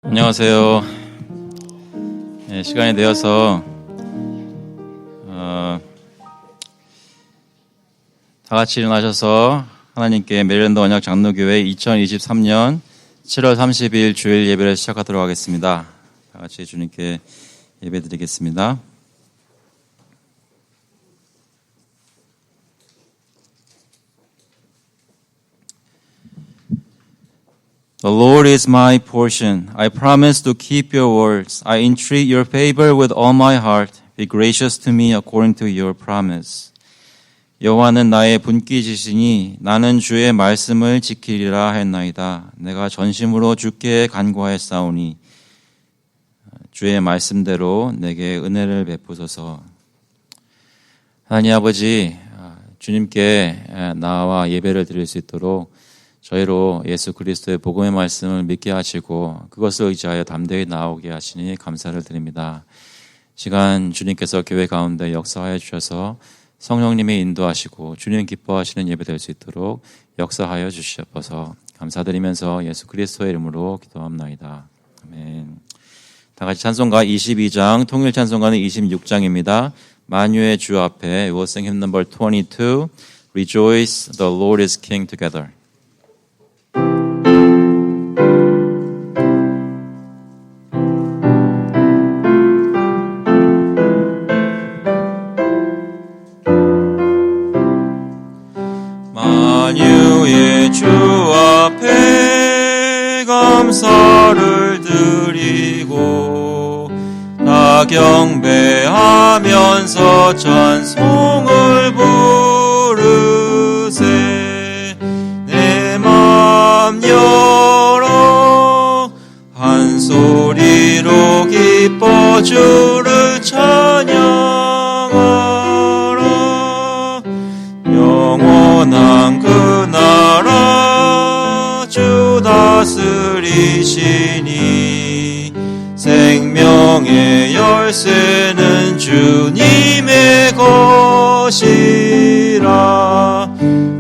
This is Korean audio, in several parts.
안녕하세요. 시간이 되어서 다 같이 일어나셔서 하나님께 메릴랜드 언약 장로교회 2023년 7월 30일 주일 예배를 시작하도록 하겠습니다. 다 같이 주님께 예배드리겠습니다. The Lord is my portion. I promise to keep your words. I entreat your favor with all my heart. Be gracious to me according to your promise. 여호와는 나의 분깃이시니 나는 주의 말씀을 지키리라 했나이다. 내가 전심으로 주께 간구하였사오니 주의 말씀대로 내게 은혜를 베푸소서. 하나님 아버지, 주님께 나와 예배를 드릴 수 있도록 저희로 예수 그리스도의 복음의 말씀을 믿게 하시고 그것을 의지하여 담대히 나오게 하시니 감사를 드립니다. 시간 주님께서 교회 가운데 역사하여 주셔서 성령님이 인도하시고 주님 기뻐하시는 예배 될 수 있도록 역사하여 주시옵소서. 감사드리면서 예수 그리스도의 이름으로 기도합나이다. 아멘. 다 같이 찬송가 22장, 통일 찬송가는 26장입니다. 만유의 주 앞에 We will sing hymn number 22, Rejoice, the Lord is King together. 만유의 주 앞에 감사를 드리고 다 경배하면서 찬송을 부르세. 내 맘 열어 한 소리로 기뻐 주를 찬양하라. 영원한 그 나라 주 다스리시니 생명의 열쇠는 주님의 것이라.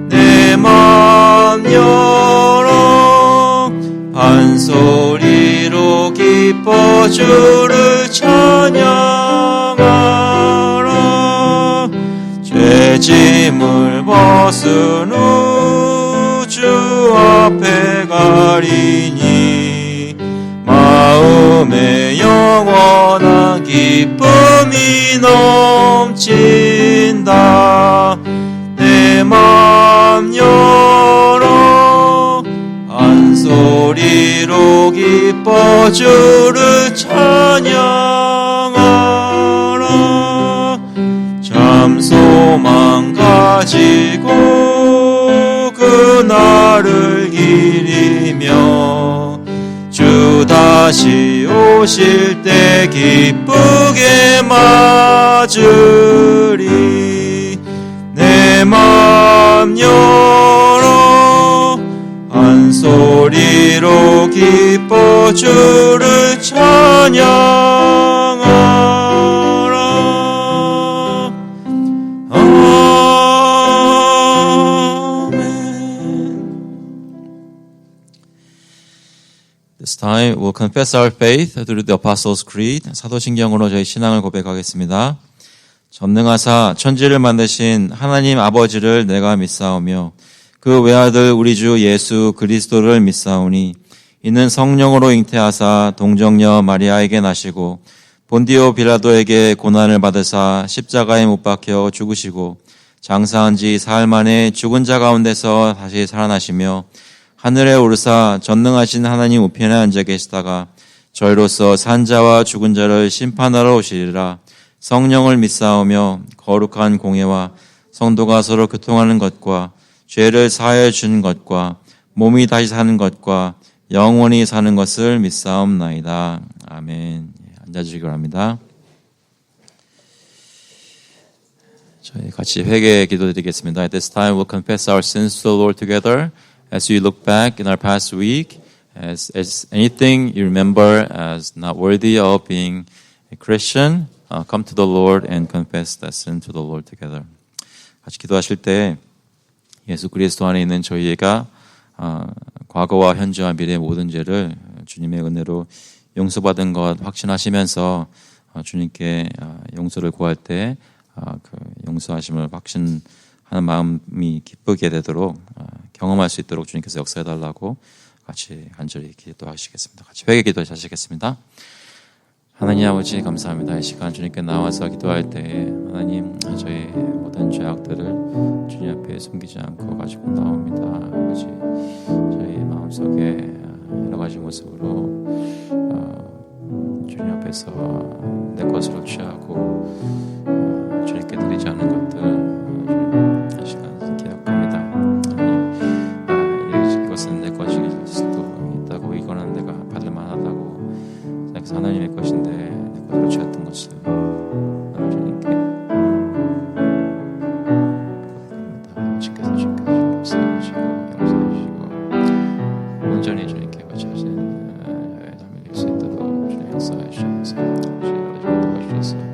내 맘 열어 한 소리로 기뻐 주를 찬양하라. 죄짐을 벗은 후 주 앞에 가리니 마음에 영원한 기쁨이 넘친다. 내 맘 열어 한 소리로 기뻐 주를 찬양하라. 참 소망 가지고 그날을 기리며 주 다시 오실 때 기쁘게 맞으리. 내 맘 열어 한 소리로 기뻐 주를 찬양하라. This time we'll confess our faith through the Apostles' Creed. 사도신경으로 저희 신앙을 고백하겠습니다. 전능하사 천지를 만드신 하나님 아버지를 내가 믿사오며 그 외아들 우리 주 예수 그리스도를 믿사오니 이는 성령으로 잉태하사 동정녀 마리아에게 나시고 본디오 빌라도에게 고난을 받으사 십자가에 못 박혀 죽으시고 장사한 지 사흘 만에 죽은 자 가운데서 다시 살아나시며 하늘에 오르사 전능하신 하나님 우편에 앉아 계시다가 저희로서 산 자와 죽은 자를 심판하러 오시리라. 성령을 믿사오며 거룩한 공예와 성도가 서로 교통하는 것과 죄를 사하여 주는 것과 몸이 다시 사는 것과 영원히 사는 것을 믿사옵나이다. 아멘. 앉아주시기 바랍니다. 저희 같이 회개 기도드리겠습니다. At this time we'll confess our sins to the Lord together. As you look back in our past week, as anything you remember as not worthy of being a Christian, come to the Lord and confess that sin to the Lord together. 같이 기도하실 때 예수 그리스도 안에 있는 저희가 과거와 현재와 미래의 모든 죄를 주님의 은혜로 용서받은 것 확신하시면서 주님께 용서를 구할 때 그 용서하심을 확신하는 마음이 기쁘게 되도록 경험할 수 있도록 주님께서 역사해달라고 같이 간절히 기도하시겠습니다. 같이 회개 기도하시겠습니다. 하나님 아버지 감사합니다. 이 시간 주님께 나와서 기도할 때 하나님 저희 모든 죄악들을 주님 앞에 숨기지 않고 가지고 나옵니다. 아버지 저희 마음속에 여러 가지 모습으로 주님 앞에서 내 것으로 취하고 주님께 드리지 않은 것들 이 시간 기억합니다. 하나님 이것은 내 것일 수도 있다고 이거는 내가 받을 만하다고 생각해서 하나님의 것인데 내 것으로 취했던 것을 주님께 고백합니다. 주께서 용서해주시고 온전히 주님께 바치시는 삶을 낼 수 있도록 주님 역사해 주셔서 도와주셔서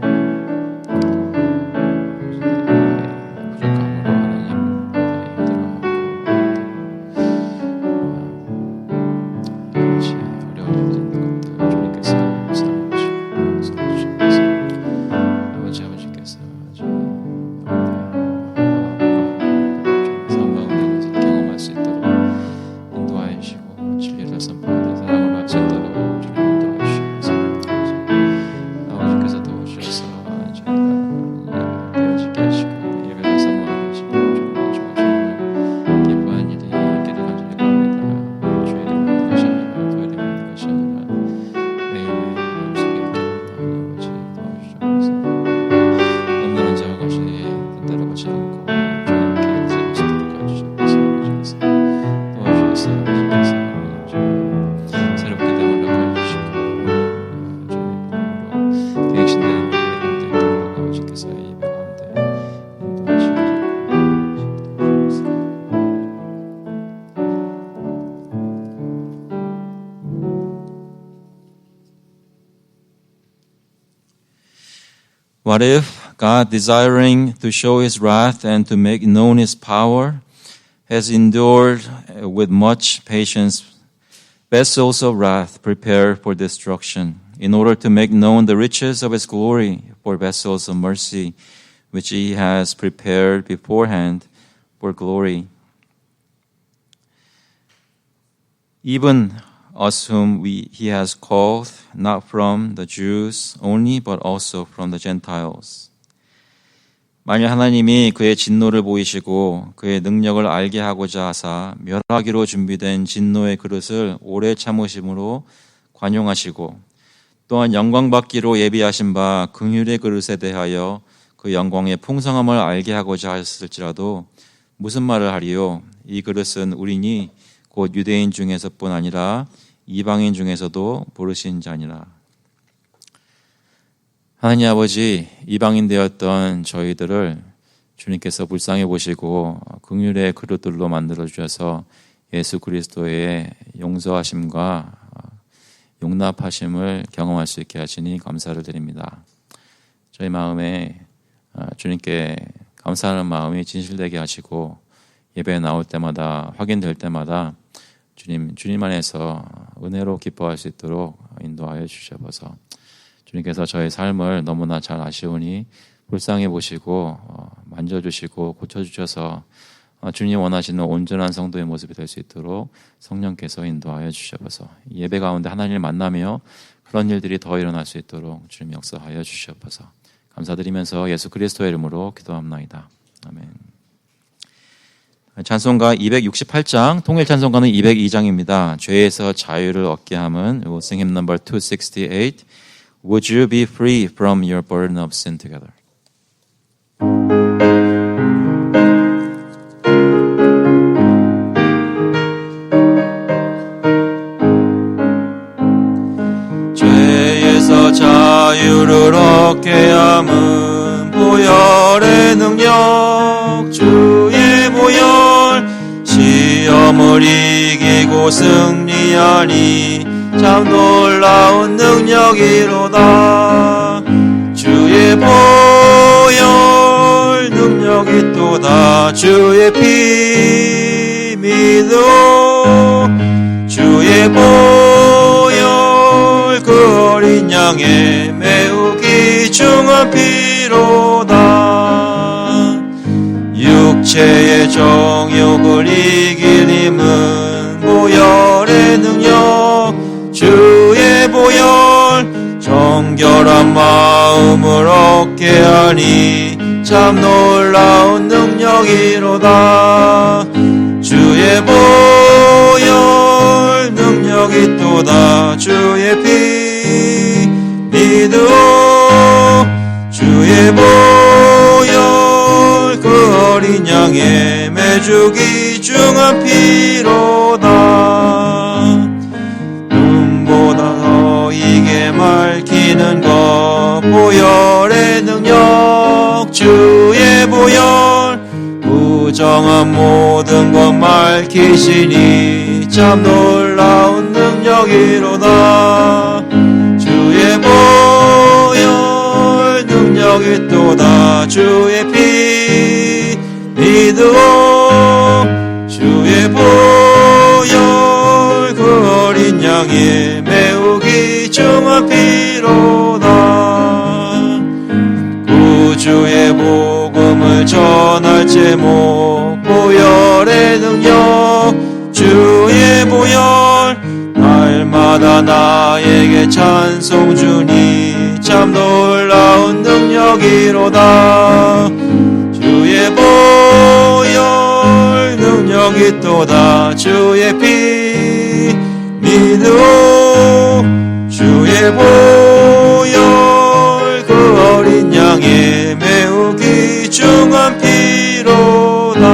What if God, desiring to show His wrath and to make known His power, has endured with much patience vessels of wrath prepared for destruction, in order to make known the riches of His glory for vessels of mercy, which He has prepared beforehand for glory? Even us whom He has called, not from the Jews only, but also from the Gentiles. 만일 하나님이 그의 진노를 보이시고 그의 능력을 알게 하고자 하사 멸하기로 준비된 진노의 그릇을 오래 참으심으로 관용하시고 또한 영광받기로 예비하신 바 긍휼의 그릇에 대하여 그 영광의 풍성함을 알게 하고자 하셨을지라도 무슨 말을 하리요? 이 그릇은 우리니 곧 유대인 중에서뿐 아니라 이방인 중에서도 부르신 자니라. 하나님 아버지, 이방인 되었던 저희들을 주님께서 불쌍히 보시고 긍휼의 그릇들로 만들어 주셔서 예수 그리스도의 용서하심과 용납하심을 경험할 수 있게 하시니 감사를 드립니다. 저희 마음에 주님께 감사하는 마음이 진실되게 하시고 예배에 나올 때마다 확인될 때마다 주님 안에서 은혜로 기뻐할 수 있도록 인도하여 주셔서 주님께서 저의 삶을 너무나 잘 아시오니 불쌍히 보시고 만져주시고 고쳐주셔서 주님 원하시는 온전한 성도의 모습이 될 수 있도록 성령께서 인도하여 주셔서 예배 가운데 하나님을 만나며 그런 일들이 더 일어날 수 있도록 주님 역사하여 주셔서 감사드리면서 예수 그리스도의 이름으로 기도합나이다. 아멘. 찬송가 268장, 통일 찬송가는 202장입니다. 죄에서 자유를 얻게 함은 We'll sing hymn number 268. Would you be free from your burden of sin together? 죄에서 자유를 얻게 함은 보혈의 능력 주의 보혈 시험을 이기고 승리하니 참 놀라운 능력이로다. 주의 보혈 능력이 또다. 주의 피 믿어 주의 보혈 어린 양의 매우 귀중한 피로다. 육체의 정욕을 이길 힘은 보혈의 능력, 주의 보혈 정결한 마음을 얻게 하니 참 놀라운 능력이로다. 주의 보혈 능력이 또다. 주의 피 믿으오. 주의 보혈 그 어린 양의 매주 귀중한 피로다. 눈보다 더 이게 밝히는 것 보혈의 능력, 주의 보혈 부정한 모든 것 밝히시니 참 놀라운 능력이로다. 주의 보혈 능력이 또다. 주의 피 믿으오. 주의 보혈 그 어린 양의 매우 귀중한 피로다. 구주의 복음을 전할 제목 보혈의 능력, 주의 보혈 날마다 나에게 찬송 주니 참 놀라운 능력이로다. 주의 보혈 능력이 또다. 주의 피 믿으오. 주의 보혈 그 어린 양의 매우 귀중한 피로다.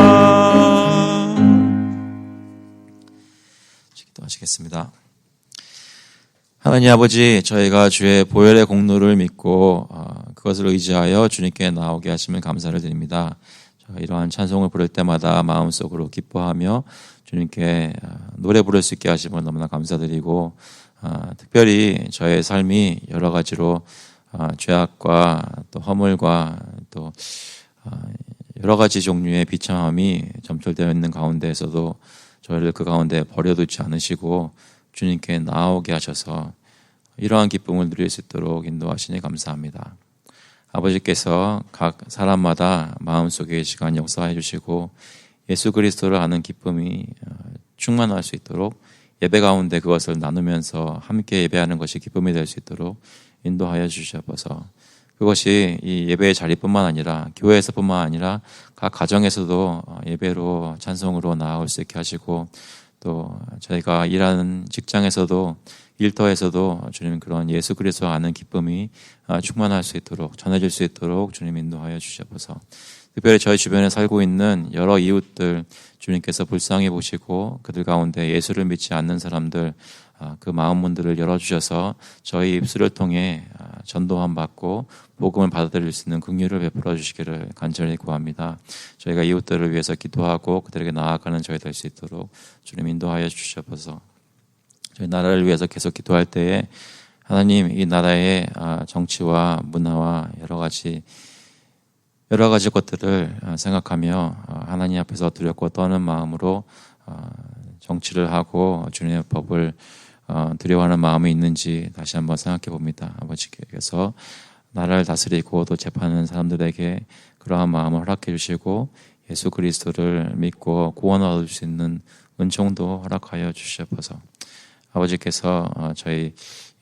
기도하시겠습니다. 하나님 아버지, 저희가 주의 보혈의 공로를 믿고 그것을 의지하여 주님께 나오게 하시면 감사를 드립니다. 이러한 찬송을 부를 때마다 마음속으로 기뻐하며 주님께 노래 부를 수 있게 하심을 너무나 감사드리고, 특별히 저의 삶이 여러 가지로 죄악과 또 허물과 또 여러 가지 종류의 비참함이 점철되어 있는 가운데에서도 저희를 그 가운데 버려두지 않으시고 주님께 나오게 하셔서 이러한 기쁨을 누릴 수 있도록 인도하시니 감사합니다. 아버지께서 각 사람마다 마음속에 시간 역사해 주시고 예수 그리스도를 아는 기쁨이 충만할 수 있도록 예배 가운데 그것을 나누면서 함께 예배하는 것이 기쁨이 될 수 있도록 인도하여 주시옵소서. 그것이 이 예배의 자리뿐만 아니라 교회에서뿐만 아니라 각 가정에서도 예배로 찬송으로 나아올 수 있게 하시고, 또 저희가 일하는 직장에서도 일터에서도 주님 그런 예수 그리스도 아는 기쁨이 충만할 수 있도록 전해질 수 있도록 주님 인도하여 주시옵소서. 특별히 저희 주변에 살고 있는 여러 이웃들 주님께서 불쌍히 보시고 그들 가운데 예수를 믿지 않는 사람들 그 마음문들을 열어주셔서 저희 입술을 통해 전도함 받고 복음을 받아들일 수 있는 긍휼을 베풀어 주시기를 간절히 구합니다. 저희가 이웃들을 위해서 기도하고 그들에게 나아가는 저희 될 수 있도록 주님 인도하여 주시옵소서. 저희 나라를 위해서 계속 기도할 때에 하나님 이 나라의 정치와 문화와 여러 가지 것들을 생각하며 하나님 앞에서 두렵고 떠는 마음으로 정치를 하고 주님의 법을 두려워하는 마음이 있는지 다시 한번 생각해 봅니다. 아버지께서 나라를 다스리고 또 재판하는 사람들에게 그러한 마음을 허락해 주시고 예수 그리스도를 믿고 구원을 얻을 수 있는 은총도 허락하여 주시옵소서. 아버지께서 저희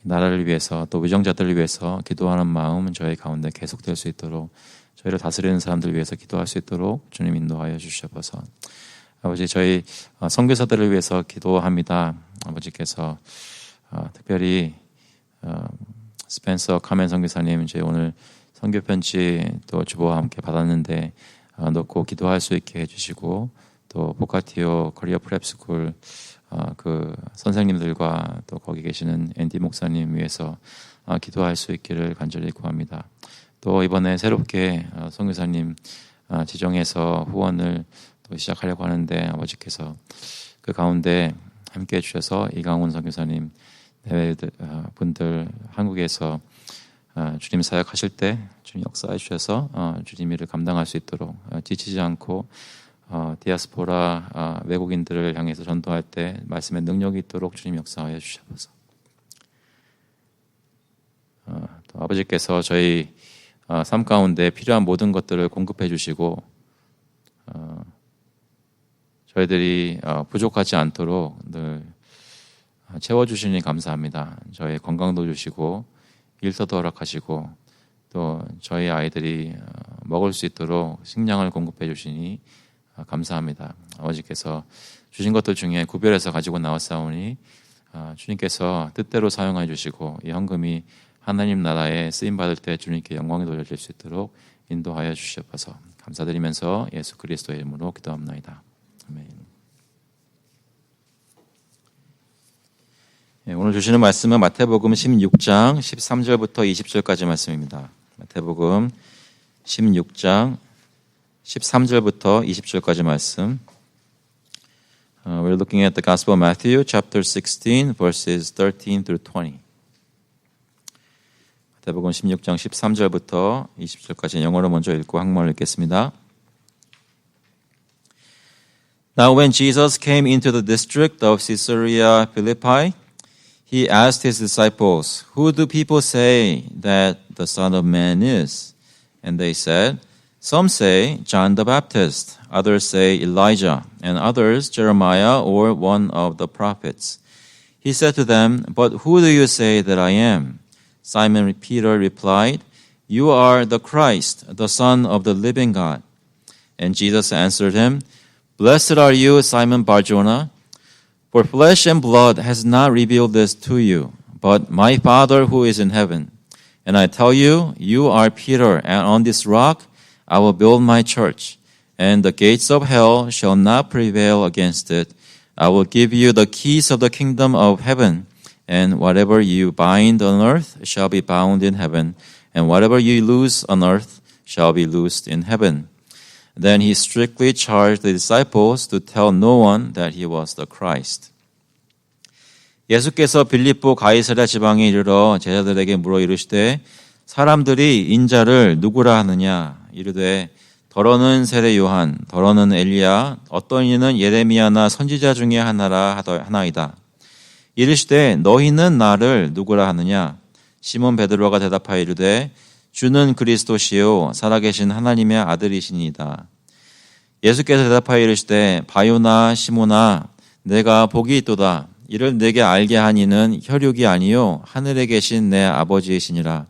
나라를 위해서 또 위정자들을 위해서 기도하는 마음은 저희 가운데 계속될 수 있도록 저희를 다스리는 사람들을 위해서 기도할 수 있도록 주님 인도하여 주시옵소서. 아버지 저희 선교사들을 위해서 기도합니다. 아버지께서 특별히 스펜서 카멘 선교사님 이제 오늘 선교 편지 또 주보와 함께 받았는데 놓고 기도할 수 있게 해주시고 또 보카티오 코리아 프랩스쿨 그 선생님들과 또 거기 계시는 앤디 목사님 위해서 기도할 수 있기를 간절히 구합니다. 또 이번에 새롭게 선교사님 지정해서 후원을 또 시작하려고 하는데 아버지께서 그 가운데 함께해 주셔서 이강훈 선교사님 내외 분들 한국에서 주님 사역하실 때 주님 역사해 주셔서 주님 일을 감당할 수 있도록 지치지 않고 디아스포라 외국인들을 향해서 전도할 때 말씀의 능력이 있도록 주님 역사하여 주셔서 아버지께서 저희 삶 가운데 필요한 모든 것들을 공급해 주시고 저희들이 부족하지 않도록 늘 채워주시니 감사합니다. 저희 건강도 주시고 일터도 허락하시고 또 저희 아이들이 먹을 수 있도록 식량을 공급해 주시니 감사합니다. 아버지께서 주신 것들 중에 구별해서 가지고 나왔사오니 주님께서 뜻대로 사용해 주시고 이 헌금이 하나님 나라에 쓰임받을 때 주님께 영광이 돌려질 수 있도록 인도하여 주시옵소서. 감사드리면서 예수 그리스도의 이름으로 기도합나이다. 아멘. 오늘 주시는 말씀은 마태복음 16장 13절부터 20절까지 말씀입니다. 마태복음 16장 13절부터 20절까지 말씀. We're looking at the Gospel of Matthew, chapter 16, verses 13 through 20. 마태복음 16장 13절부터 20절까지 영어로 먼저 읽고 한국말로 읽겠습니다. Now when Jesus came into the district of Caesarea Philippi, he asked his disciples, "Who do people say that the Son of Man is?" And they said, "Some say John the Baptist, others say Elijah, and others Jeremiah or one of the prophets." He said to them, "But who do you say that I am?" Simon Peter replied, "You are the Christ, the Son of the living God." And Jesus answered him, "Blessed are you, Simon Bar-Jonah, for flesh and blood has not revealed this to you, but my Father who is in heaven. And I tell you, you are Peter, and on this rock I will build my church, and the gates of hell shall not prevail against it. I will give you the keys of the kingdom of heaven, and whatever you bind on earth shall be bound in heaven, and whatever you loose on earth shall be loosed in heaven." Then he strictly charged the disciples to tell no one that he was the Christ. 예수께서 빌립보 가이사랴 지방에 이르러 제자들에게 물어 이르시되 사람들이 인자를 누구라 하느냐 이르되 더러는 세례 요한 더러는 엘리야 어떤 이는 예레미야나 선지자 중에 하나이다. 이르시되 너희는 나를 누구라 하느냐 시몬 베드로가 대답하여 이르되 주는 그리스도시요 살아계신 하나님의 아들이시니이다. 예수께서 대답하여 이르시되 바요나 시몬아 내가 복이 있도다. 이를 내게 알게 하니는 혈육이 아니요 하늘에 계신 내 아버지이시니라.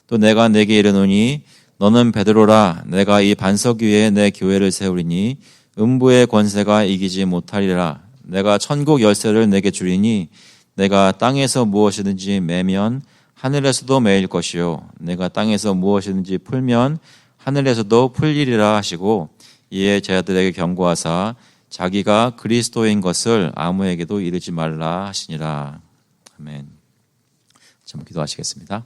또 내가 내게 이르노니 너는 베드로라. 내가 이 반석 위에 내 교회를 세우리니 음부의 권세가 이기지 못하리라. 내가 천국 열쇠를 내게 주리니 내가 땅에서 무엇이든지 매면 하늘에서도 매일 것이요 내가 땅에서 무엇이든지 풀면 하늘에서도 풀리리라 하시고 이에 제자들에게 경고하사 자기가 그리스도인 것을 아무에게도 이르지 말라 하시니라. 아멘. 좀 기도하시겠습니다.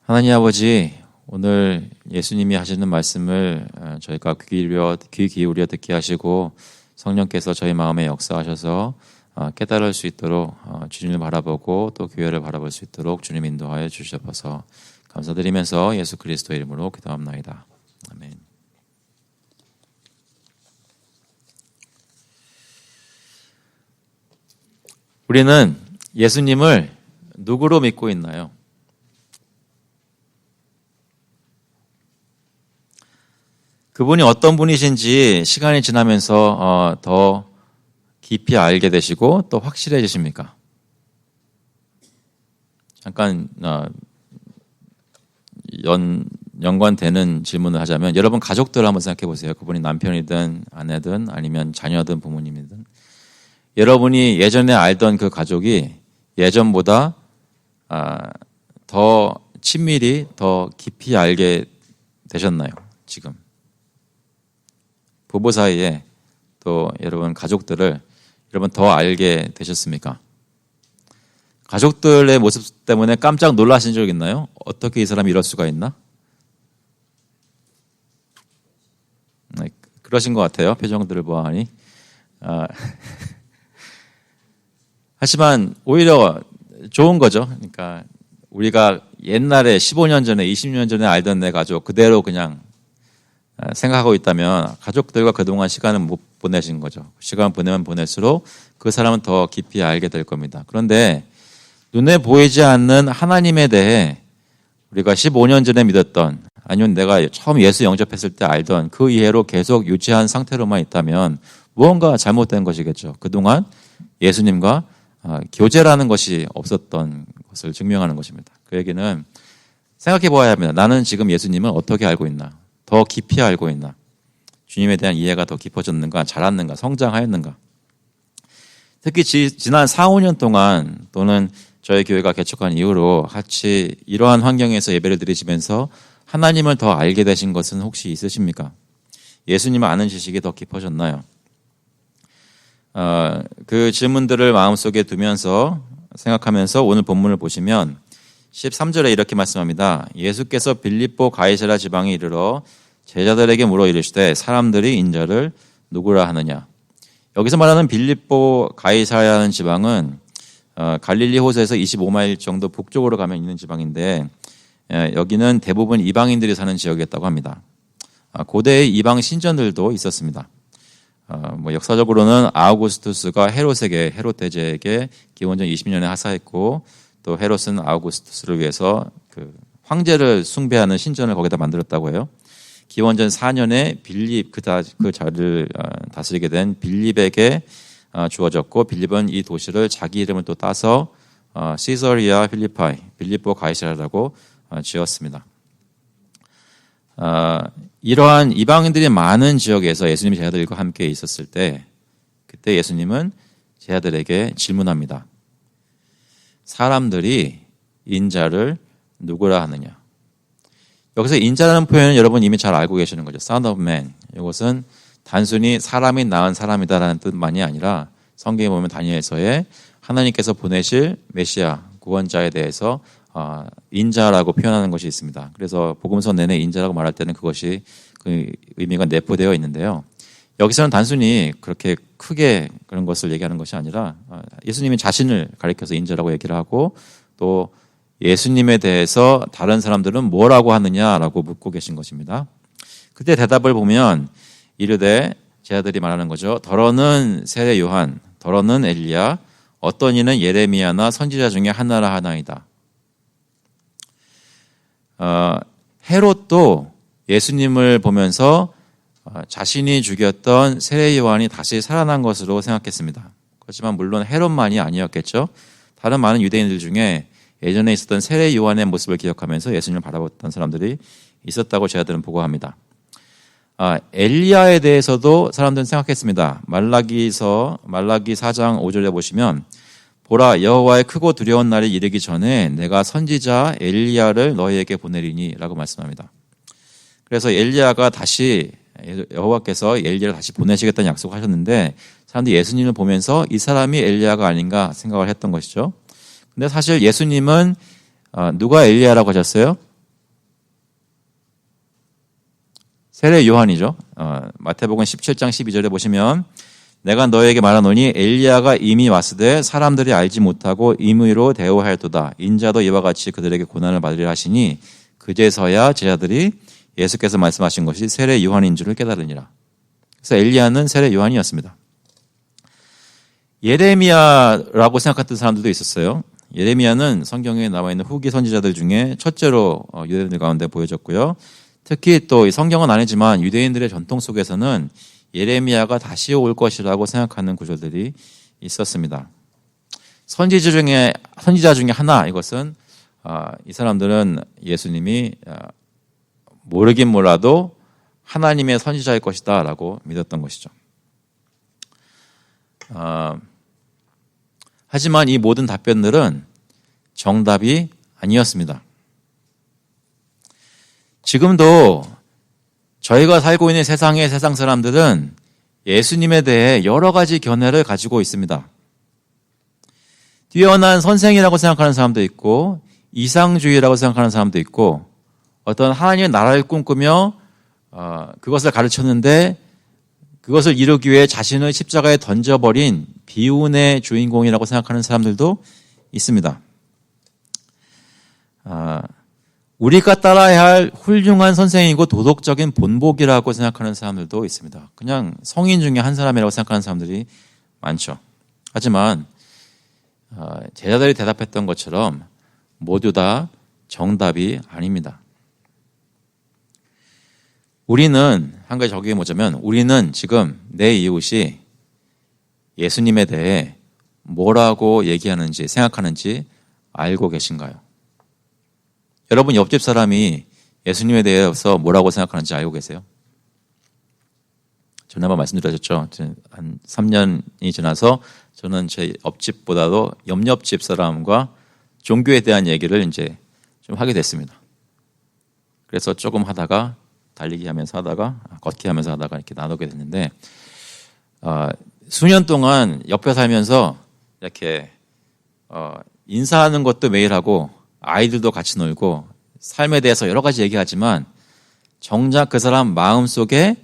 하나님 아버지, 오늘 예수님이 하시는 말씀을 저희가 귀 기울여 듣게 하시고 성령께서 저희 마음에 역사하셔서 깨달을 수 있도록 주님을 바라보고 또 교회를 바라볼 수 있도록 주님 인도하여 주시옵소서. 감사드리면서 예수 그리스도의 이름으로 기도합나이다. 아멘. 우리는 예수님을 누구로 믿고 있나요? 그분이 어떤 분이신지 시간이 지나면서 더 깊이 알게 되시고 또 확실해지십니까? 잠깐 연관되는 질문을 하자면 여러분 가족들 한번 생각해 보세요. 그분이 남편이든 아내든 아니면 자녀든 부모님이든 여러분이 예전에 알던 그 가족이 예전보다 더 친밀히 더 깊이 알게 되셨나요? 지금 부부 사이에 또 여러분 가족들을 여러분 더 알게 되셨습니까? 가족들의 모습 때문에 깜짝 놀라신 적 있나요? 어떻게 이 사람이 이럴 수가 있나? 그러신 것 같아요. 표정들을 보아하니. 하지만 오히려 좋은 거죠. 그러니까 우리가 옛날에 15년 전에 20년 전에 알던 내 가족 그대로 그냥 생각하고 있다면 가족들과 그동안 시간을 못 보내신 거죠. 시간 보내면 보낼수록 그 사람은 더 깊이 알게 될 겁니다. 그런데 눈에 보이지 않는 하나님에 대해 우리가 15년 전에 믿었던, 아니면 내가 처음 예수 영접했을 때 알던 그 이해로 계속 유지한 상태로만 있다면 무언가 잘못된 것이겠죠. 그동안 예수님과 교제라는 것이 없었던 것을 증명하는 것입니다. 그 얘기는 생각해 보아야 합니다. 나는 지금 예수님을 어떻게 알고 있나? 더 깊이 알고 있나? 주님에 대한 이해가 더 깊어졌는가? 자랐는가? 성장하였는가? 특히 지난 4, 5년 동안 또는 저희 교회가 개척한 이후로 같이 이러한 환경에서 예배를 드리시면서 하나님을 더 알게 되신 것은 혹시 있으십니까? 예수님을 아는 지식이 더 깊어졌나요? 그 질문들을 마음속에 두면서 생각하면서 오늘 본문을 보시면 13절에 이렇게 말씀합니다. 예수께서 빌립보 가이사랴 지방에 이르러 제자들에게 물어 이르시되 사람들이 인자를 누구라 하느냐. 여기서 말하는 빌립보 가이사랴라는 지방은 갈릴리 호수에서 25마일 정도 북쪽으로 가면 있는 지방인데 여기는 대부분 이방인들이 사는 지역이었다고 합니다. 고대의 이방 신전들도 있었습니다. 역사적으로는 아우구스투스가 헤롯 대제에게 기원전 20년에 하사했고 또 헤롯은 아우구스투스를 위해서 그 황제를 숭배하는 신전을 거기다 만들었다고 해요. 기원전 4년에 빌립 그 자리를 다스리게 된 빌립에게 주어졌고 빌립은 이 도시를 자기 이름을 또 따서 시서리아 필리파이 빌립보 가이사랴라고 지었습니다. 이러한 이방인들이 많은 지역에서 예수님 제자들과 함께 있었을 때 그때 예수님은 제자들에게 질문합니다. 사람들이 인자를 누구라 하느냐. 여기서 인자라는 표현은 여러분 이미 잘 알고 계시는 거죠. Son of Man. 이것은 단순히 사람이 낳은 사람이다라는 뜻만이 아니라 성경에 보면 다니엘서에 하나님께서 보내실 메시아 구원자에 대해서 인자라고 표현하는 것이 있습니다. 그래서 복음서 내내 인자라고 말할 때는 그것이 그 의미가 내포되어 있는데요. 여기서는 단순히 그렇게 크게 그런 것을 얘기하는 것이 아니라 예수님이 자신을 가리켜서 인자라고 얘기를 하고 또 예수님에 대해서 다른 사람들은 뭐라고 하느냐라고 묻고 계신 것입니다. 그때 대답을 보면 이르되 제자들이 말하는 거죠. 더러는 세례 요한, 더러는 엘리야, 어떤 이는 예레미야나 선지자 중에 하나라 하나이다. 헤롯도 예수님을 보면서 자신이 죽였던 세례 요한이 다시 살아난 것으로 생각했습니다. 그렇지만 물론 헤롯만이 아니었겠죠. 다른 많은 유대인들 중에 예전에 있었던 세례 요한의 모습을 기억하면서 예수님을 바라봤던 사람들이 있었다고 제자들은 보고합니다. 엘리야에 대해서도 사람들은 생각했습니다. 말라기 4장 5절에 보시면 보라 여호와의 크고 두려운 날이 이르기 전에 내가 선지자 엘리야를 너희에게 보내리니 라고 말씀합니다. 그래서 엘리야가 다시 여호와께서 엘리야를 다시 보내시겠다는 약속하셨는데 사람들이 예수님을 보면서 이 사람이 엘리야가 아닌가 생각을 했던 것이죠. 근데 사실 예수님은 누가 엘리야라고 하셨어요? 세례 요한이죠. 마태복음 17장 12절에 보시면 내가 너에게 말하노니 엘리야가 이미 왔으되 사람들이 알지 못하고 임의로 대우하였도다. 인자도 이와 같이 그들에게 고난을 받으리라 하시니 그제서야 제자들이 예수께서 말씀하신 것이 세례 요한인 줄을 깨달으니라. 그래서 엘리야는 세례 요한이었습니다. 예레미야라고 생각했던 사람들도 있었어요. 예레미야는 성경에 나와 있는 후기 선지자들 중에 첫째로 유대인들 가운데 보여졌고요. 특히 또 성경은 아니지만 유대인들의 전통 속에서는 예레미야가 다시 올 것이라고 생각하는 구절들이 있었습니다. 선지자 중에 하나, 이것은 이 사람들은 예수님이 모르긴 몰라도 하나님의 선지자일 것이다 라고 믿었던 것이죠. 하지만 이 모든 답변들은 정답이 아니었습니다. 지금도 저희가 살고 있는 세상의 세상 사람들은 예수님에 대해 여러 가지 견해를 가지고 있습니다. 뛰어난 선생이라고 생각하는 사람도 있고 이상주의라고 생각하는 사람도 있고 어떤 하나님의 나라를 꿈꾸며 그것을 가르쳤는데 그것을 이루기 위해 자신을 십자가에 던져버린 비운의 주인공이라고 생각하는 사람들도 있습니다. 우리가 따라야 할 훌륭한 선생이고 도덕적인 본보기라고 생각하는 사람들도 있습니다. 그냥 성인 중에 한 사람이라고 생각하는 사람들이 많죠. 하지만 제자들이 대답했던 것처럼 모두 다 정답이 아닙니다. 우리는 한 가지 적용해 보자면 우리는 지금 내 이웃이 예수님에 대해 뭐라고 얘기하는지 생각하는지 알고 계신가요? 여러분 옆집 사람이 예수님에 대해서 뭐라고 생각하는지 알고 계세요? 전에 한번 말씀드렸죠. 한 3년이 지나서 저는 제 옆집보다도 옆집 사람과 종교에 대한 얘기를 이제 좀 하게 됐습니다. 그래서 조금 하다가 달리기 하면서 하다가 걷기 하면서 하다가 이렇게 나누게 됐는데 수년 동안 옆에 살면서 이렇게 인사하는 것도 매일 하고 아이들도 같이 놀고 삶에 대해서 여러 가지 얘기하지만 정작 그 사람 마음속에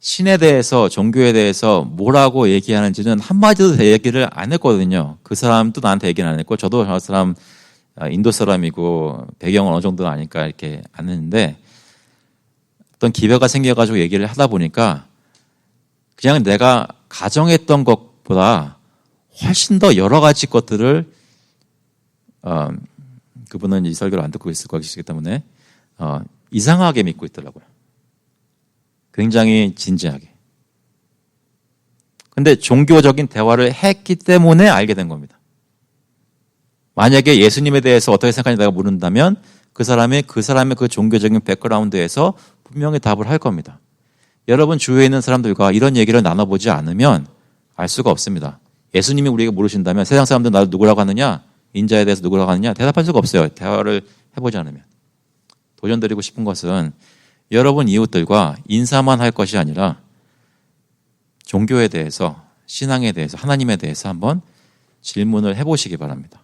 신에 대해서 종교에 대해서 뭐라고 얘기하는지는 한마디도 얘기를 안 했거든요. 그 사람도 나한테 얘기는 안 했고 저도 저 사람 인도 사람이고 배경은 어느 정도 아니까 이렇게 안 했는데 어떤 기회가 생겨가지고 얘기를 하다 보니까 그냥 내가 가정했던 것보다 훨씬 더 여러 가지 것들을 그분은 이 설교를 안 듣고 있을 것이기 때문에 이상하게 믿고 있더라고요. 굉장히 진지하게. 근데 종교적인 대화를 했기 때문에 알게 된 겁니다. 만약에 예수님에 대해서 어떻게 생각하는지 내가 물은다면 그 사람의 그 종교적인 백그라운드에서 분명히 답을 할 겁니다. 여러분 주위에 있는 사람들과 이런 얘기를 나눠보지 않으면 알 수가 없습니다. 예수님이 우리에게 물으신다면 세상 사람들은 나를 누구라고 하느냐? 인자에 대해서 누구라고 하느냐? 대답할 수가 없어요. 대화를 해보지 않으면. 도전드리고 싶은 것은 여러분 이웃들과 인사만 할 것이 아니라 종교에 대해서, 신앙에 대해서, 하나님에 대해서 한번 질문을 해보시기 바랍니다.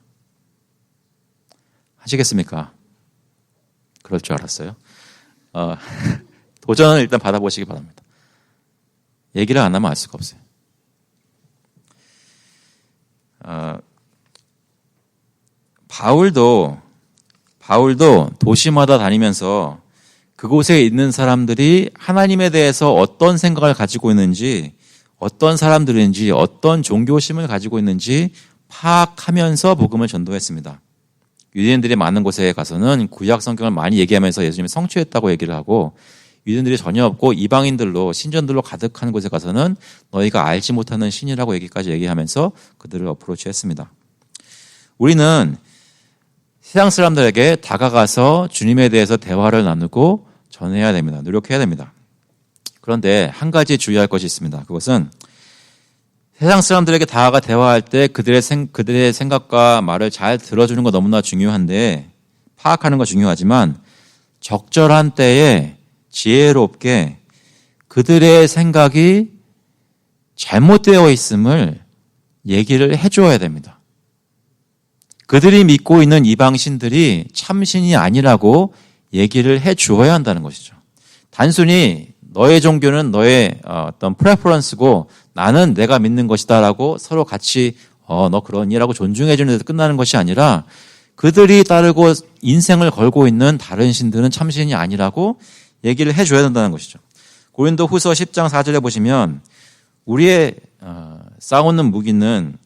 하시겠습니까? 그럴 줄 알았어요. 도전을 일단 받아보시기 바랍니다. 얘기를 안 하면 알 수가 없어요. 바울도 도시마다 다니면서 그곳에 있는 사람들이 하나님에 대해서 어떤 생각을 가지고 있는지, 어떤 사람들인지, 어떤 종교심을 가지고 있는지 파악하면서 복음을 전도했습니다. 유대인들이 많은 곳에 가서는 구약 성경을 많이 얘기하면서 예수님이 성취했다고 얘기를 하고, 유대인들이 전혀 없고 이방인들로 신전들로 가득한 곳에 가서는 너희가 알지 못하는 신이라고 얘기까지 얘기하면서 그들을 어프로치했습니다. 우리는 세상 사람들에게 다가가서 주님에 대해서 대화를 나누고 전해야 됩니다. 노력해야 됩니다. 그런데 한 가지 주의할 것이 있습니다. 그것은 세상 사람들에게 다가가 대화할 때 그들의 생각과 말을 잘 들어주는 거 너무나 중요한데, 파악하는 거 중요하지만 적절한 때에 지혜롭게 그들의 생각이 잘못되어 있음을 얘기를 해줘야 됩니다. 그들이 믿고 있는 이방신들이 참신이 아니라고 얘기를 해주어야 한다는 것이죠. 단순히 너의 종교는 너의 어떤 프레퍼런스고 나는 내가 믿는 것이다라고 서로 같이 너 그러니라고 존중해 주는 데서 끝나는 것이 아니라 그들이 따르고 인생을 걸고 있는 다른 신들은 참신이 아니라고 얘기를 해줘야 된다는 것이죠. 고린도 후서 10장 4절에 보시면 우리의 싸우는 무기는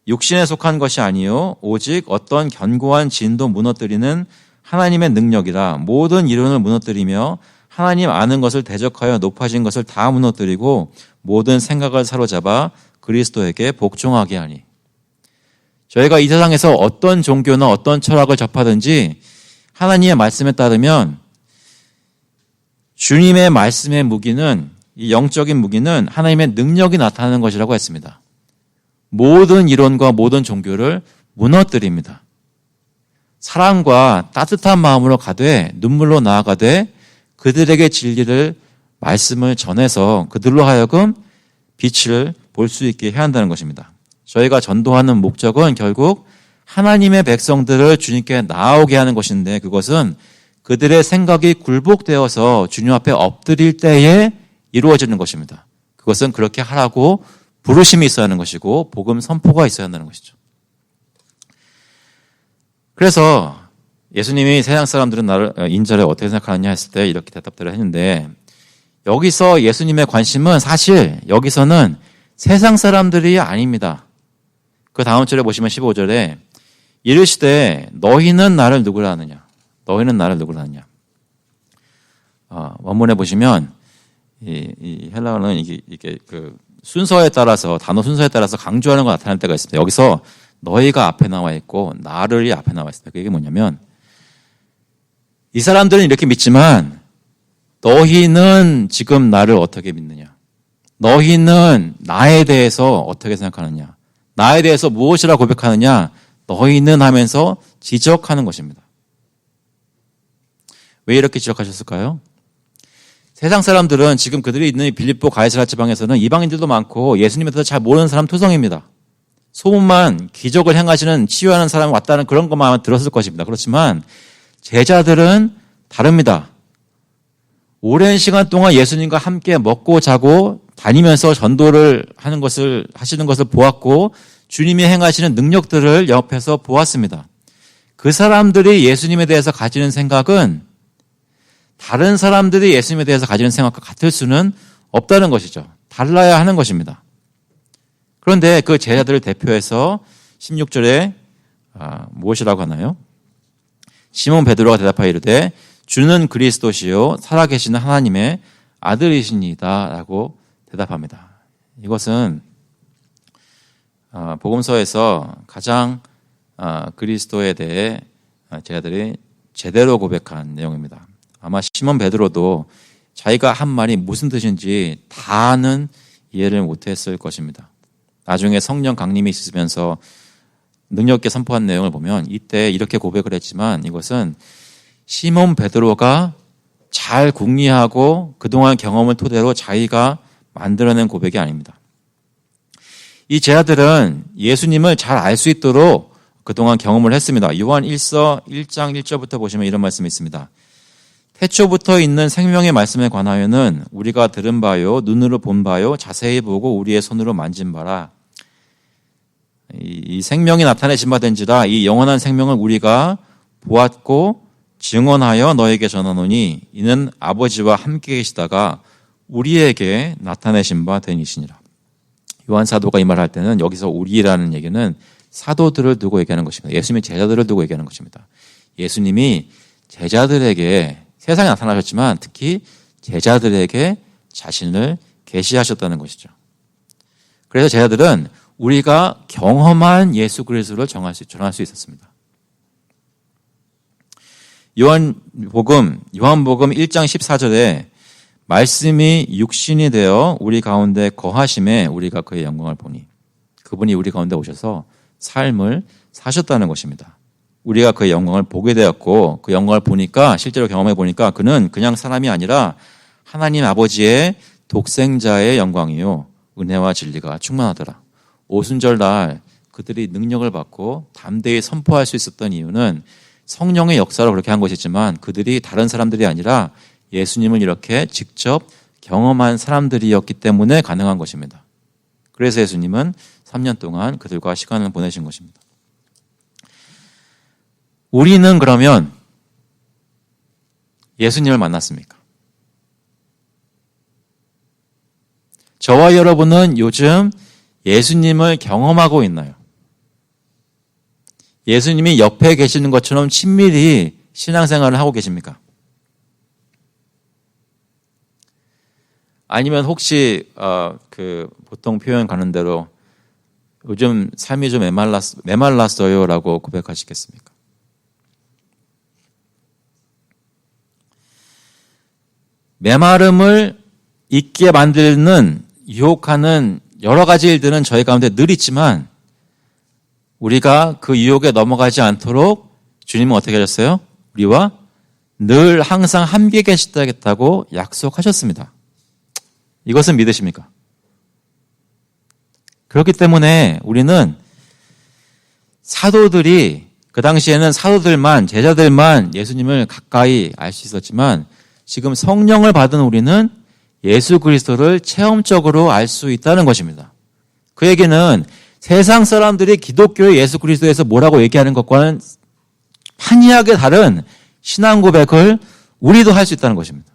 육신에 속한 것이 아니요 오직 어떤 견고한 진도 무너뜨리는 하나님의 능력이라. 모든 이론을 무너뜨리며 하나님 아는 것을 대적하여 높아진 것을 다 무너뜨리고 모든 생각을 사로잡아 그리스도에게 복종하게 하니. 저희가 이 세상에서 어떤 종교나 어떤 철학을 접하든지 하나님의 말씀에 따르면 주님의 말씀의 무기는, 이 영적인 무기는 하나님의 능력이 나타나는 것이라고 했습니다. 모든 이론과 모든 종교를 무너뜨립니다. 사랑과 따뜻한 마음으로 가되 눈물로 나아가되 그들에게 진리를, 말씀을 전해서 그들로 하여금 빛을 볼 수 있게 해야 한다는 것입니다. 저희가 전도하는 목적은 결국 하나님의 백성들을 주님께 나아오게 하는 것인데, 그것은 그들의 생각이 굴복되어서 주님 앞에 엎드릴 때에 이루어지는 것입니다. 그것은 그렇게 하라고 부르심이 있어야 하는 것이고 복음 선포가 있어야 한다는 것이죠. 그래서 예수님이 세상 사람들은 나를, 인자를 어떻게 생각하느냐 했을 때 이렇게 대답들을 했는데, 여기서 예수님의 관심은 사실 여기서는 세상 사람들이 아닙니다. 그 다음 절에 보시면 15절에 이르시되 너희는 나를 누구라 하느냐? 너희는 나를 누구라 하느냐? 원문에 보시면 이 헬라어는 이게 그 순서에 따라서 단어 순서에 따라서 강조하는 거 나타날 때가 있습니다. 여기서 너희가 앞에 나와 있고 나를이 앞에 나와 있습니다. 그게 뭐냐면 이 사람들은 이렇게 믿지만 너희는 지금 나를 어떻게 믿느냐? 너희는 나에 대해서 어떻게 생각하느냐? 나에 대해서 무엇이라 고백하느냐? 너희는 하면서 지적하는 것입니다. 왜 이렇게 지적하셨을까요? 세상 사람들은 지금 그들이 있는 빌립보 가이사랴 지방에서는 이방인들도 많고 예수님에 대해서 잘 모르는 사람 투성입니다. 소문만 기적을 행하시는 치유하는 사람이 왔다는 그런 것만 아마 들었을 것입니다. 그렇지만 제자들은 다릅니다. 오랜 시간 동안 예수님과 함께 먹고 자고 다니면서 전도를 하시는 것을 보았고 주님이 행하시는 능력들을 옆에서 보았습니다. 그 사람들이 예수님에 대해서 가지는 생각은 다른 사람들이 예수님에 대해서 가지는 생각과 같을 수는 없다는 것이죠. 달라야 하는 것입니다. 그런데 그 제자들을 대표해서 16절에 무엇이라고 하나요? 시몬 베드로가 대답하여 이르되 주는 그리스도시요 살아계시는 하나님의 아들이시니이다 라고 대답합니다. 이것은 복음서에서 가장 그리스도에 대해 제자들이 제대로 고백한 내용입니다. 아마 시몬 베드로도 자기가 한 말이 무슨 뜻인지 다는 이해를 못했을 것입니다. 나중에 성령 강림이 있으면서 능력 있게 선포한 내용을 보면 이때 이렇게 고백을 했지만 이것은 시몬 베드로가 잘 궁리하고 그동안 경험을 토대로 자기가 만들어낸 고백이 아닙니다. 이 제자들은 예수님을 잘 알 수 있도록 그동안 경험을 했습니다. 요한 1서 1장 1절부터 보시면 이런 말씀이 있습니다. 태초부터 있는 생명의 말씀에 관하여는 우리가 들은 바요 눈으로 본 바요 자세히 보고 우리의 손으로 만진 바라. 이 생명이 나타내신 바 된지라 이 영원한 생명을 우리가 보았고 증언하여 너에게 전하노니 이는 아버지와 함께 계시다가 우리에게 나타내신 바 되니시니라. 요한 사도가 이 말을 할 때는 여기서 우리라는 얘기는 사도들을 두고 얘기하는 것입니다. 예수님의 제자들을 두고 얘기하는 것입니다. 예수님이 제자들에게 세상에 나타나셨지만 특히 제자들에게 자신을 계시하셨다는 것이죠. 그래서 제자들은 우리가 경험한 예수 그리스도를 전할 수 있었습니다. 요한복음 1장 14절에 말씀이 육신이 되어 우리 가운데 거하심에 우리가 그의 영광을 보니 그분이 우리 가운데 오셔서 삶을 사셨다는 것입니다. 우리가 그의 영광을 보게 되었고 그 영광을 보니까 실제로 경험해 보니까 그는 그냥 사람이 아니라 하나님 아버지의 독생자의 영광이요 은혜와 진리가 충만하더라. 오순절 날 그들이 능력을 받고 담대히 선포할 수 있었던 이유는 성령의 역사로 그렇게 한 것이지만 그들이 다른 사람들이 아니라 예수님을 이렇게 직접 경험한 사람들이었기 때문에 가능한 것입니다. 그래서 예수님은 3년 동안 그들과 시간을 보내신 것입니다. 우리는 그러면 예수님을 만났습니까? 저와 여러분은 요즘 예수님을 경험하고 있나요? 예수님이 옆에 계시는 것처럼 친밀히 신앙생활을 하고 계십니까? 아니면 혹시 보통 표현 가는 대로 요즘 삶이 좀 메말랐어요라고 고백하시겠습니까? 메마름을 있게 만드는 유혹하는 여러 가지 일들은 저희 가운데 늘 있지만 우리가 그 유혹에 넘어가지 않도록 주님은 어떻게 하셨어요? 우리와 늘 항상 함께 계시다고 약속하셨습니다. 이것은 믿으십니까? 그렇기 때문에 우리는 사도들이 그 당시에는 사도들만 제자들만 예수님을 가까이 알 수 있었지만 지금 성령을 받은 우리는 예수 그리스도를 체험적으로 알 수 있다는 것입니다. 그 얘기는 세상 사람들이 기독교의 예수 그리스도에서 뭐라고 얘기하는 것과는 판이하게 다른 신앙 고백을 우리도 할 수 있다는 것입니다.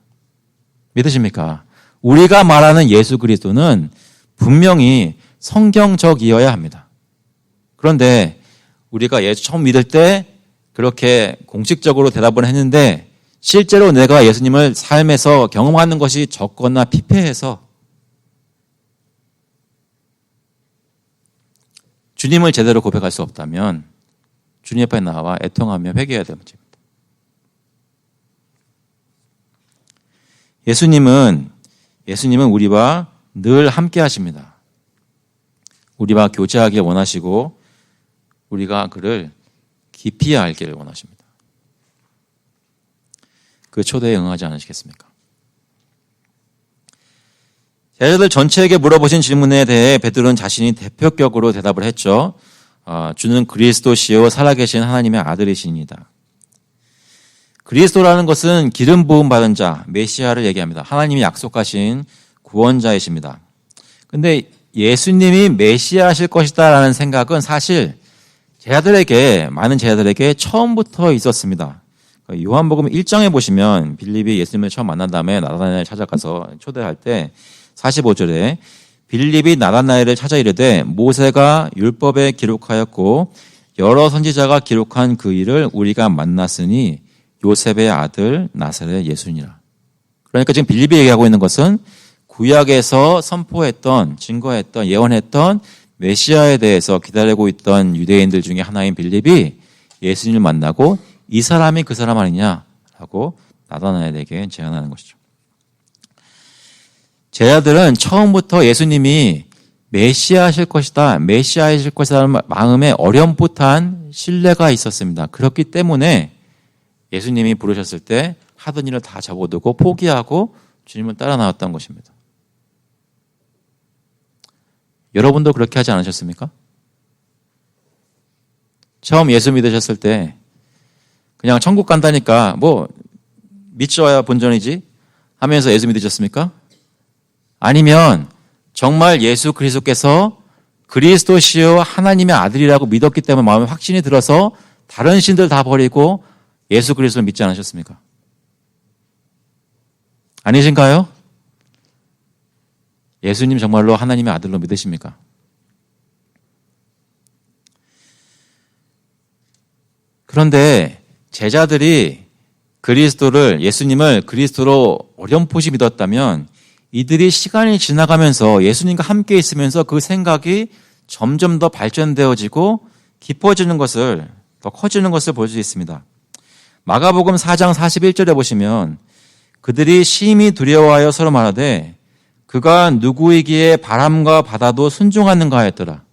믿으십니까? 우리가 말하는 예수 그리스도는 분명히 성경적이어야 합니다. 그런데 우리가 예수 처음 믿을 때 그렇게 공식적으로 대답을 했는데 실제로 내가 예수님을 삶에서 경험하는 것이 적거나 피폐해서 주님을 제대로 고백할 수 없다면 주님 앞에 나와 애통하며 회개해야 될 문제입니다. 예수님은 우리와 늘 함께 하십니다. 우리와 교제하길 원하시고 우리가 그를 깊이 알기를 원하십니다. 그 초대에 응하지 않으시겠습니까? 제자들 전체에게 물어보신 질문에 대해 베드로는 자신이 대표격으로 대답을 했죠. 주는 그리스도시요 살아계신 하나님의 아들이시니이다. 그리스도라는 것은 기름 부음 받은 자, 메시아를 얘기합니다. 하나님이 약속하신 구원자이십니다. 근데 예수님이 메시아실 것이다라는 생각은 사실 많은 제자들에게 처음부터 있었습니다. 요한복음 1장에 보시면 빌립이 예수님을 처음 만난 다음에 나다나엘을 찾아가서 초대할 때 45절에 빌립이 나다나엘을 찾아 이르되 모세가 율법에 기록하였고 여러 선지자가 기록한 그 일을 우리가 만났으니 요셉의 아들 나사렛 예수니라. 그러니까 지금 빌립이 얘기하고 있는 것은 구약에서 선포했던, 증거했던, 예언했던 메시아에 대해서 기다리고 있던 유대인들 중에 하나인 빌립이 예수님을 만나고 이 사람이 그 사람 아니냐라고 나다나엘에게 제안하는 것이죠. 제자들은 처음부터 예수님이 메시아이실 것이다라는 마음에 어렴풋한 신뢰가 있었습니다. 그렇기 때문에 예수님이 부르셨을 때 하던 일을 다 접어두고 포기하고 주님을 따라 나왔던 것입니다. 여러분도 그렇게 하지 않으셨습니까? 처음 예수 믿으셨을 때 그냥 천국 간다니까 뭐 믿져야 본전이지 하면서 예수 믿으셨습니까? 아니면 정말 예수 그리스도께서 그리스도시요 하나님의 아들이라고 믿었기 때문에 마음에 확신이 들어서 다른 신들 다 버리고 예수 그리스도를 믿지 않으셨습니까? 아니신가요? 예수님 정말로 하나님의 아들로 믿으십니까? 그런데 제자들이 예수님을 그리스도로 어렴풋이 믿었다면 이들이 시간이 지나가면서 예수님과 함께 있으면서 그 생각이 점점 더 발전되어지고 깊어지는 것을, 더 커지는 것을 볼 수 있습니다. 마가복음 4장 41절에 보시면 그들이 심히 두려워하여 서로 말하되 그가 누구이기에 바람과 바다도 순종하는가 하였더라.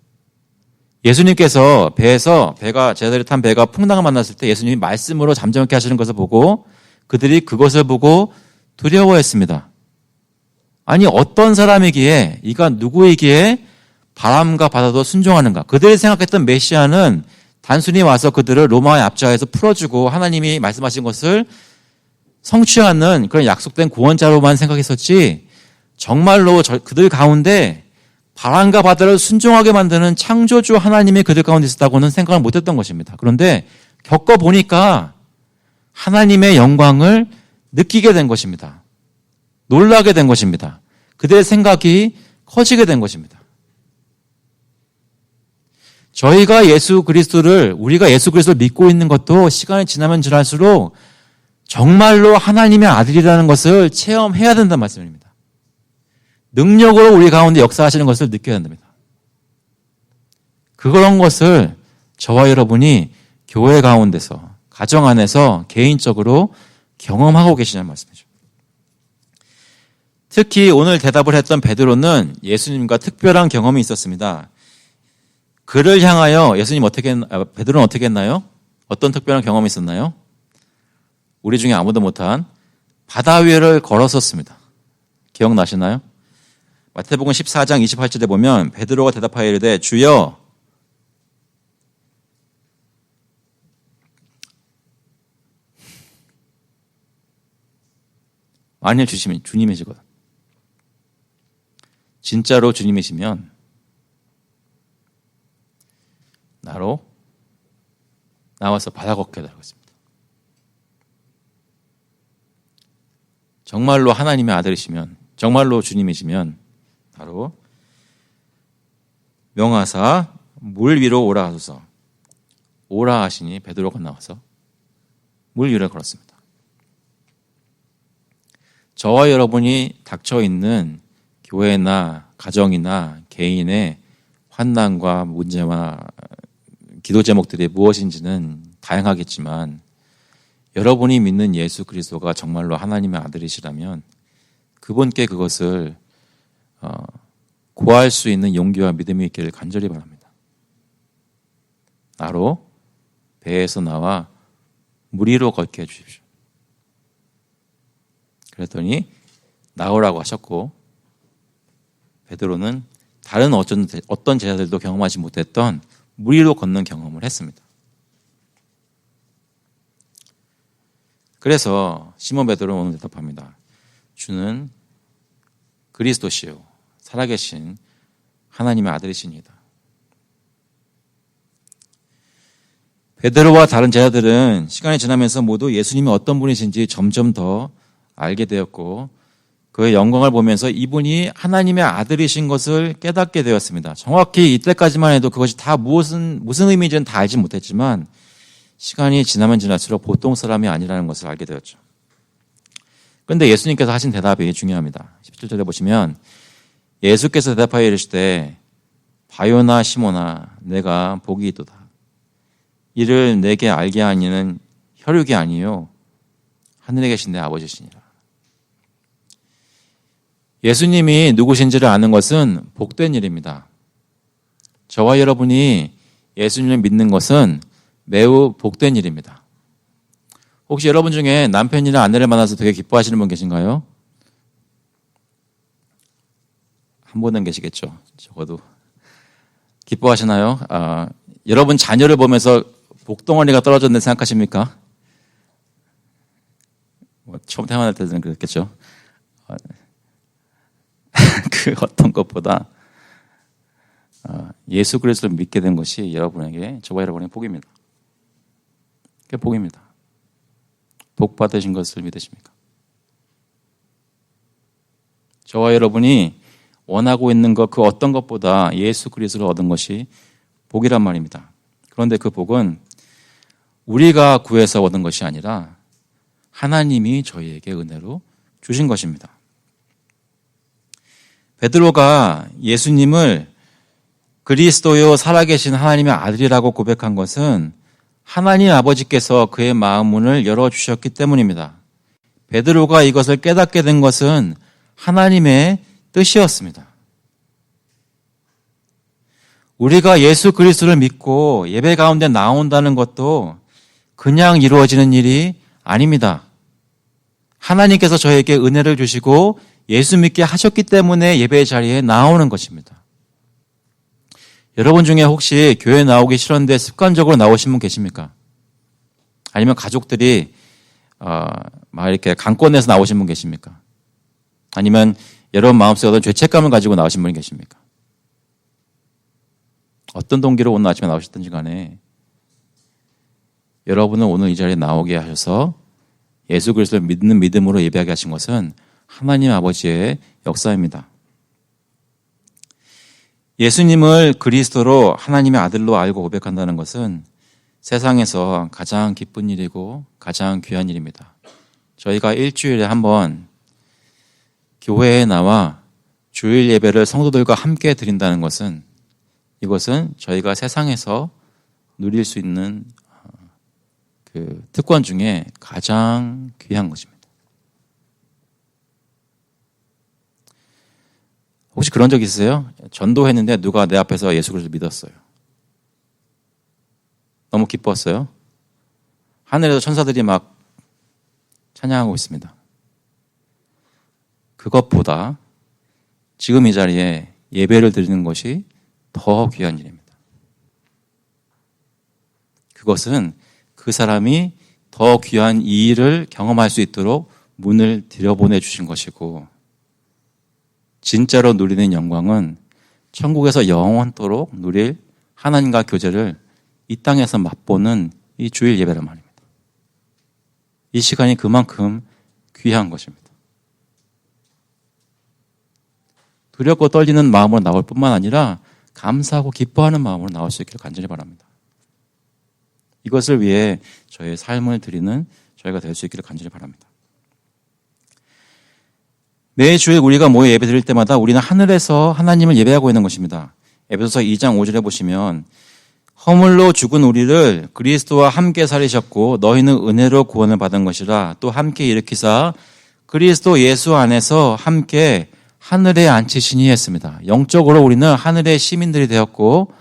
예수님께서 제자들이 탄 배가 풍랑을 만났을 때 예수님이 말씀으로 잠잠케 하시는 것을 보고 그들이 그것을 보고 두려워했습니다. 아니 어떤 사람이기에 이가 누구이기에 바람과 바다도 순종하는가. 그들이 생각했던 메시아는 단순히 와서 그들을 로마의 압제하에서 풀어주고 하나님이 말씀하신 것을 성취하는 그런 약속된 구원자로만 생각했었지 정말로 그들 가운데 바람과 바다를 순종하게 만드는 창조주 하나님이 그들 가운데 있었다고는 생각을 못했던 것입니다. 그런데 겪어보니까 하나님의 영광을 느끼게 된 것입니다. 놀라게 된 것입니다. 그들의 생각이 커지게 된 것입니다. 우리가 예수 그리스도를 믿고 있는 것도 시간이 지나면 지날수록 정말로 하나님의 아들이라는 것을 체험해야 된다는 말씀입니다. 능력으로 우리 가운데 역사하시는 것을 느껴야 된답니다. 그런 것을 저와 여러분이 교회 가운데서, 가정 안에서 개인적으로 경험하고 계시냐는 말씀이죠. 특히 오늘 대답을 했던 베드로는 예수님과 특별한 경험이 있었습니다. 그를 향하여 베드로는 어떻게 했나요? 어떤 특별한 경험이 있었나요? 우리 중에 아무도 못한 바다 위를 걸었었습니다. 기억나시나요? 마태복음 14장 28절에 보면 베드로가 대답하여 이르되 주여 만일 주님이시거든. 진짜로 주님이시면 나로 나와서 바다 걷게 해달라고 했습니다. 정말로 하나님의 아들이시면, 정말로 주님이시면 바로 명하사 물 위로 오라 하소서. 오라 하시니 베드로가 나와서 물 위를 걸었습니다. 저와 여러분이 닥쳐 있는 교회나 가정이나 개인의 환난과 문제와 기도 제목들이 무엇인지는 다양하겠지만 여러분이 믿는 예수 그리스도가 정말로 하나님의 아들이시라면 그분께 그것을 고할 수 있는 용기와 믿음이 있기를 간절히 바랍니다. 나로 배에서 나와 물 위로 걷게 해주십시오. 그랬더니 나오라고 하셨고 베드로는 다른 어떤 제자들도 경험하지 못했던 물 위로 걷는 경험을 했습니다. 그래서 시몬 베드로는 오늘 대답합니다. 주는 그리스도시요 살아계신 하나님의 아들이시니다. 베드로와 다른 제자들은 시간이 지나면서 모두 예수님이 어떤 분이신지 점점 더 알게 되었고 그의 영광을 보면서 이분이 하나님의 아들이신 것을 깨닫게 되었습니다. 정확히 이때까지만 해도 그것이 다 무슨 의미인지는 다 알지 못했지만 시간이 지나면 지날수록 보통 사람이 아니라는 것을 알게 되었죠. 그런데 예수님께서 하신 대답이 중요합니다. 17절에 보시면 예수께서 대답하여 이르시되 바요나 시몬아 내가 복이 있도다. 이를 내게 알게 하니는 혈육이 아니요 하늘에 계신 내 아버지시니라. 예수님이 누구신지를 아는 것은 복된 일입니다. 저와 여러분이 예수님을 믿는 것은 매우 복된 일입니다. 혹시 여러분 중에 남편이나 아내를 만나서 되게 기뻐하시는 분 계신가요? 한 분은 계시겠죠. 적어도. 기뻐하시나요? 여러분 자녀를 보면서 복덩어리가 떨어졌네 생각하십니까? 처음 태어날 때는 그랬겠죠. 그 어떤 것보다 예수 그리스도를 믿게 된 것이 여러분에게, 저와 여러분의 복입니다. 그게 복입니다. 복 받으신 것을 믿으십니까? 저와 여러분이 원하고 있는 것, 그 어떤 것보다 예수 그리스도를 얻은 것이 복이란 말입니다. 그런데 그 복은 우리가 구해서 얻은 것이 아니라 하나님이 저희에게 은혜로 주신 것입니다. 베드로가 예수님을 그리스도요 살아계신 하나님의 아들이라고 고백한 것은 하나님 아버지께서 그의 마음 문을 열어주셨기 때문입니다. 베드로가 이것을 깨닫게 된 것은 하나님의 뜻이었습니다. 우리가 예수 그리스도를 믿고 예배 가운데 나온다는 것도 그냥 이루어지는 일이 아닙니다. 하나님께서 저에게 은혜를 주시고 예수 믿게 하셨기 때문에 예배 자리에 나오는 것입니다. 여러분 중에 혹시 교회 나오기 싫었는데 습관적으로 나오신 분 계십니까? 아니면 가족들이 막 이렇게 강권해서 나오신 분 계십니까? 아니면 여러분 마음속에 어떤 죄책감을 가지고 나오신 분이 계십니까? 어떤 동기로 오늘 아침에 나오셨든지 간에 여러분은 오늘 이 자리에 나오게 하셔서 예수 그리스도를 믿는 믿음으로 예배하게 하신 것은 하나님 아버지의 역사입니다. 예수님을 그리스도로 하나님의 아들로 알고 고백한다는 것은 세상에서 가장 기쁜 일이고 가장 귀한 일입니다. 저희가 일주일에 한 번 교회에 나와 주일 예배를 성도들과 함께 드린다는 것은 이것은 저희가 세상에서 누릴 수 있는 그 특권 중에 가장 귀한 것입니다. 혹시 그런 적 있으세요? 전도했는데 누가 내 앞에서 예수 그리스도를 믿었어요. 너무 기뻤어요. 하늘에서 천사들이 막 찬양하고 있습니다. 그것보다 지금 이 자리에 예배를 드리는 것이 더 귀한 일입니다. 그것은 그 사람이 더 귀한 이 일을 경험할 수 있도록 문을 들여보내 주신 것이고 진짜로 누리는 영광은 천국에서 영원토록 누릴 하나님과 교제를 이 땅에서 맛보는 이 주일 예배란 말입니다. 이 시간이 그만큼 귀한 것입니다. 두렵고 떨리는 마음으로 나올 뿐만 아니라 감사하고 기뻐하는 마음으로 나올 수 있기를 간절히 바랍니다. 이것을 위해 저희의 삶을 드리는 저희가 될 수 있기를 간절히 바랍니다. 매주일 우리가 모여 예배 드릴 때마다 우리는 하늘에서 하나님을 예배하고 있는 것입니다. 에베소서 2장 5절에 보시면 허물로 죽은 우리를 그리스도와 함께 살리셨고 너희는 은혜로 구원을 받은 것이라 또 함께 일으키사 그리스도 예수 안에서 함께 하늘에 앉히시니 했습니다. 영적으로 우리는 하늘의 시민들이 되었고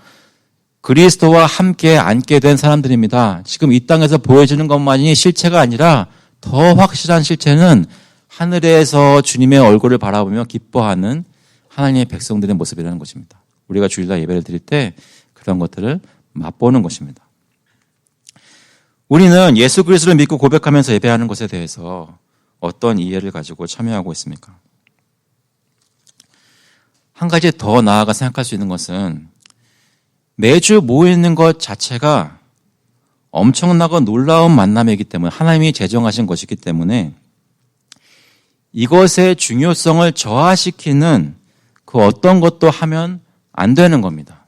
그리스도와 함께 앉게 된 사람들입니다. 지금 이 땅에서 보여지는 것만이 실체가 아니라 더 확실한 실체는 하늘에서 주님의 얼굴을 바라보며 기뻐하는 하나님의 백성들의 모습이라는 것입니다. 우리가 주일날 예배를 드릴 때 그런 것들을 맛보는 것입니다. 우리는 예수 그리스도를 믿고 고백하면서 예배하는 것에 대해서 어떤 이해를 가지고 참여하고 있습니까? 한 가지 더 나아가 생각할 수 있는 것은 매주 모이는 것 자체가 엄청나고 놀라운 만남이기 때문에 하나님이 제정하신 것이기 때문에 이것의 중요성을 저하시키는 그 어떤 것도 하면 안 되는 겁니다.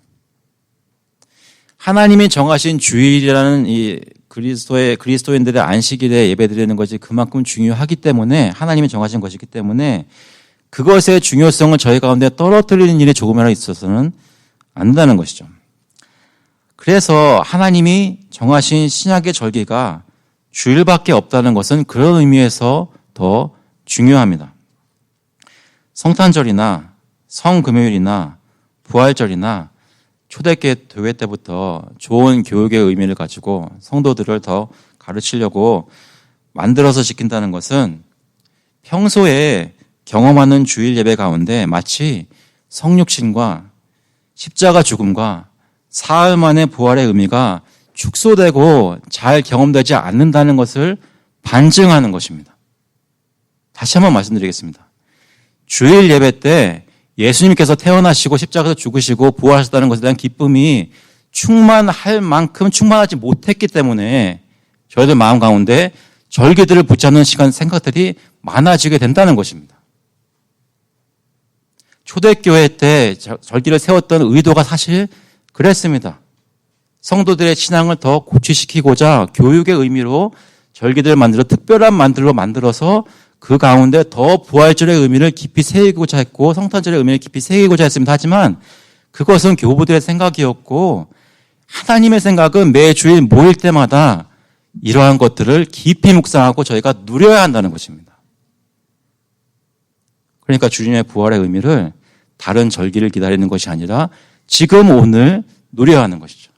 하나님이 정하신 주일이라는 이 그리스도인들의 안식일에 예배드리는 것이 그만큼 중요하기 때문에 하나님이 정하신 것이기 때문에 그것의 중요성을 저희 가운데 떨어뜨리는 일이 조금이라도 있어서는 안 된다는 것이죠. 그래서 하나님이 정하신 신약의 절기가 주일밖에 없다는 것은 그런 의미에서 더 중요합니다. 성탄절이나 성금요일이나 부활절이나 초대교회 때부터 좋은 교육의 의미를 가지고 성도들을 더 가르치려고 만들어서 지킨다는 것은 평소에 경험하는 주일 예배 가운데 마치 성육신과 십자가 죽음과 사흘 만의 부활의 의미가 축소되고 잘 경험되지 않는다는 것을 반증하는 것입니다. 다시 한번 말씀드리겠습니다. 주일 예배 때 예수님께서 태어나시고 십자가에서 죽으시고 부활하셨다는 것에 대한 기쁨이 충만할 만큼 충만하지 못했기 때문에 저희들 마음 가운데 절기들을 붙잡는 생각들이 많아지게 된다는 것입니다. 초대교회 때 절기를 세웠던 의도가 사실 그랬습니다. 성도들의 신앙을 더 고취시키고자 교육의 의미로 절기들을 만들어 특별한 만들로 만들어서 그 가운데 더 부활절의 의미를 깊이 새기고자 했고 성탄절의 의미를 깊이 새기고자 했습니다. 하지만 그것은 교부들의 생각이었고 하나님의 생각은 매 주일 모일 때마다 이러한 것들을 깊이 묵상하고 저희가 누려야 한다는 것입니다. 그러니까 주님의 부활의 의미를 다른 절기를 기다리는 것이 아니라 지금 오늘 누려야 하는 것이죠.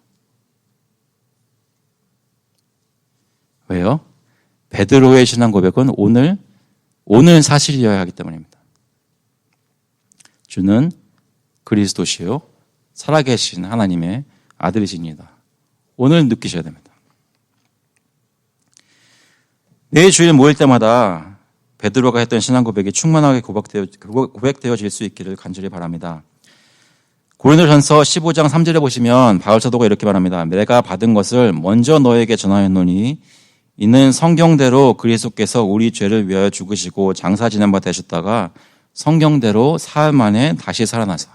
왜요? 베드로의 신앙 고백은 오늘 사실이어야 하기 때문입니다. 주는 그리스도시요 살아계신 하나님의 아들이십니다. 오늘 느끼셔야 됩니다. 매 주일 모일 때마다 베드로가 했던 신앙 고백이 충만하게 고백되어질 수 있기를 간절히 바랍니다. 고린도전서 15장 3절에 보시면 바울 사도가 이렇게 말합니다. 내가 받은 것을 먼저 너에게 전하였노니 이는 성경대로 그리스도께서 우리 죄를 위하여 죽으시고 장사 지낸 바 되셨다가 성경대로 사흘 만에 다시 살아나사.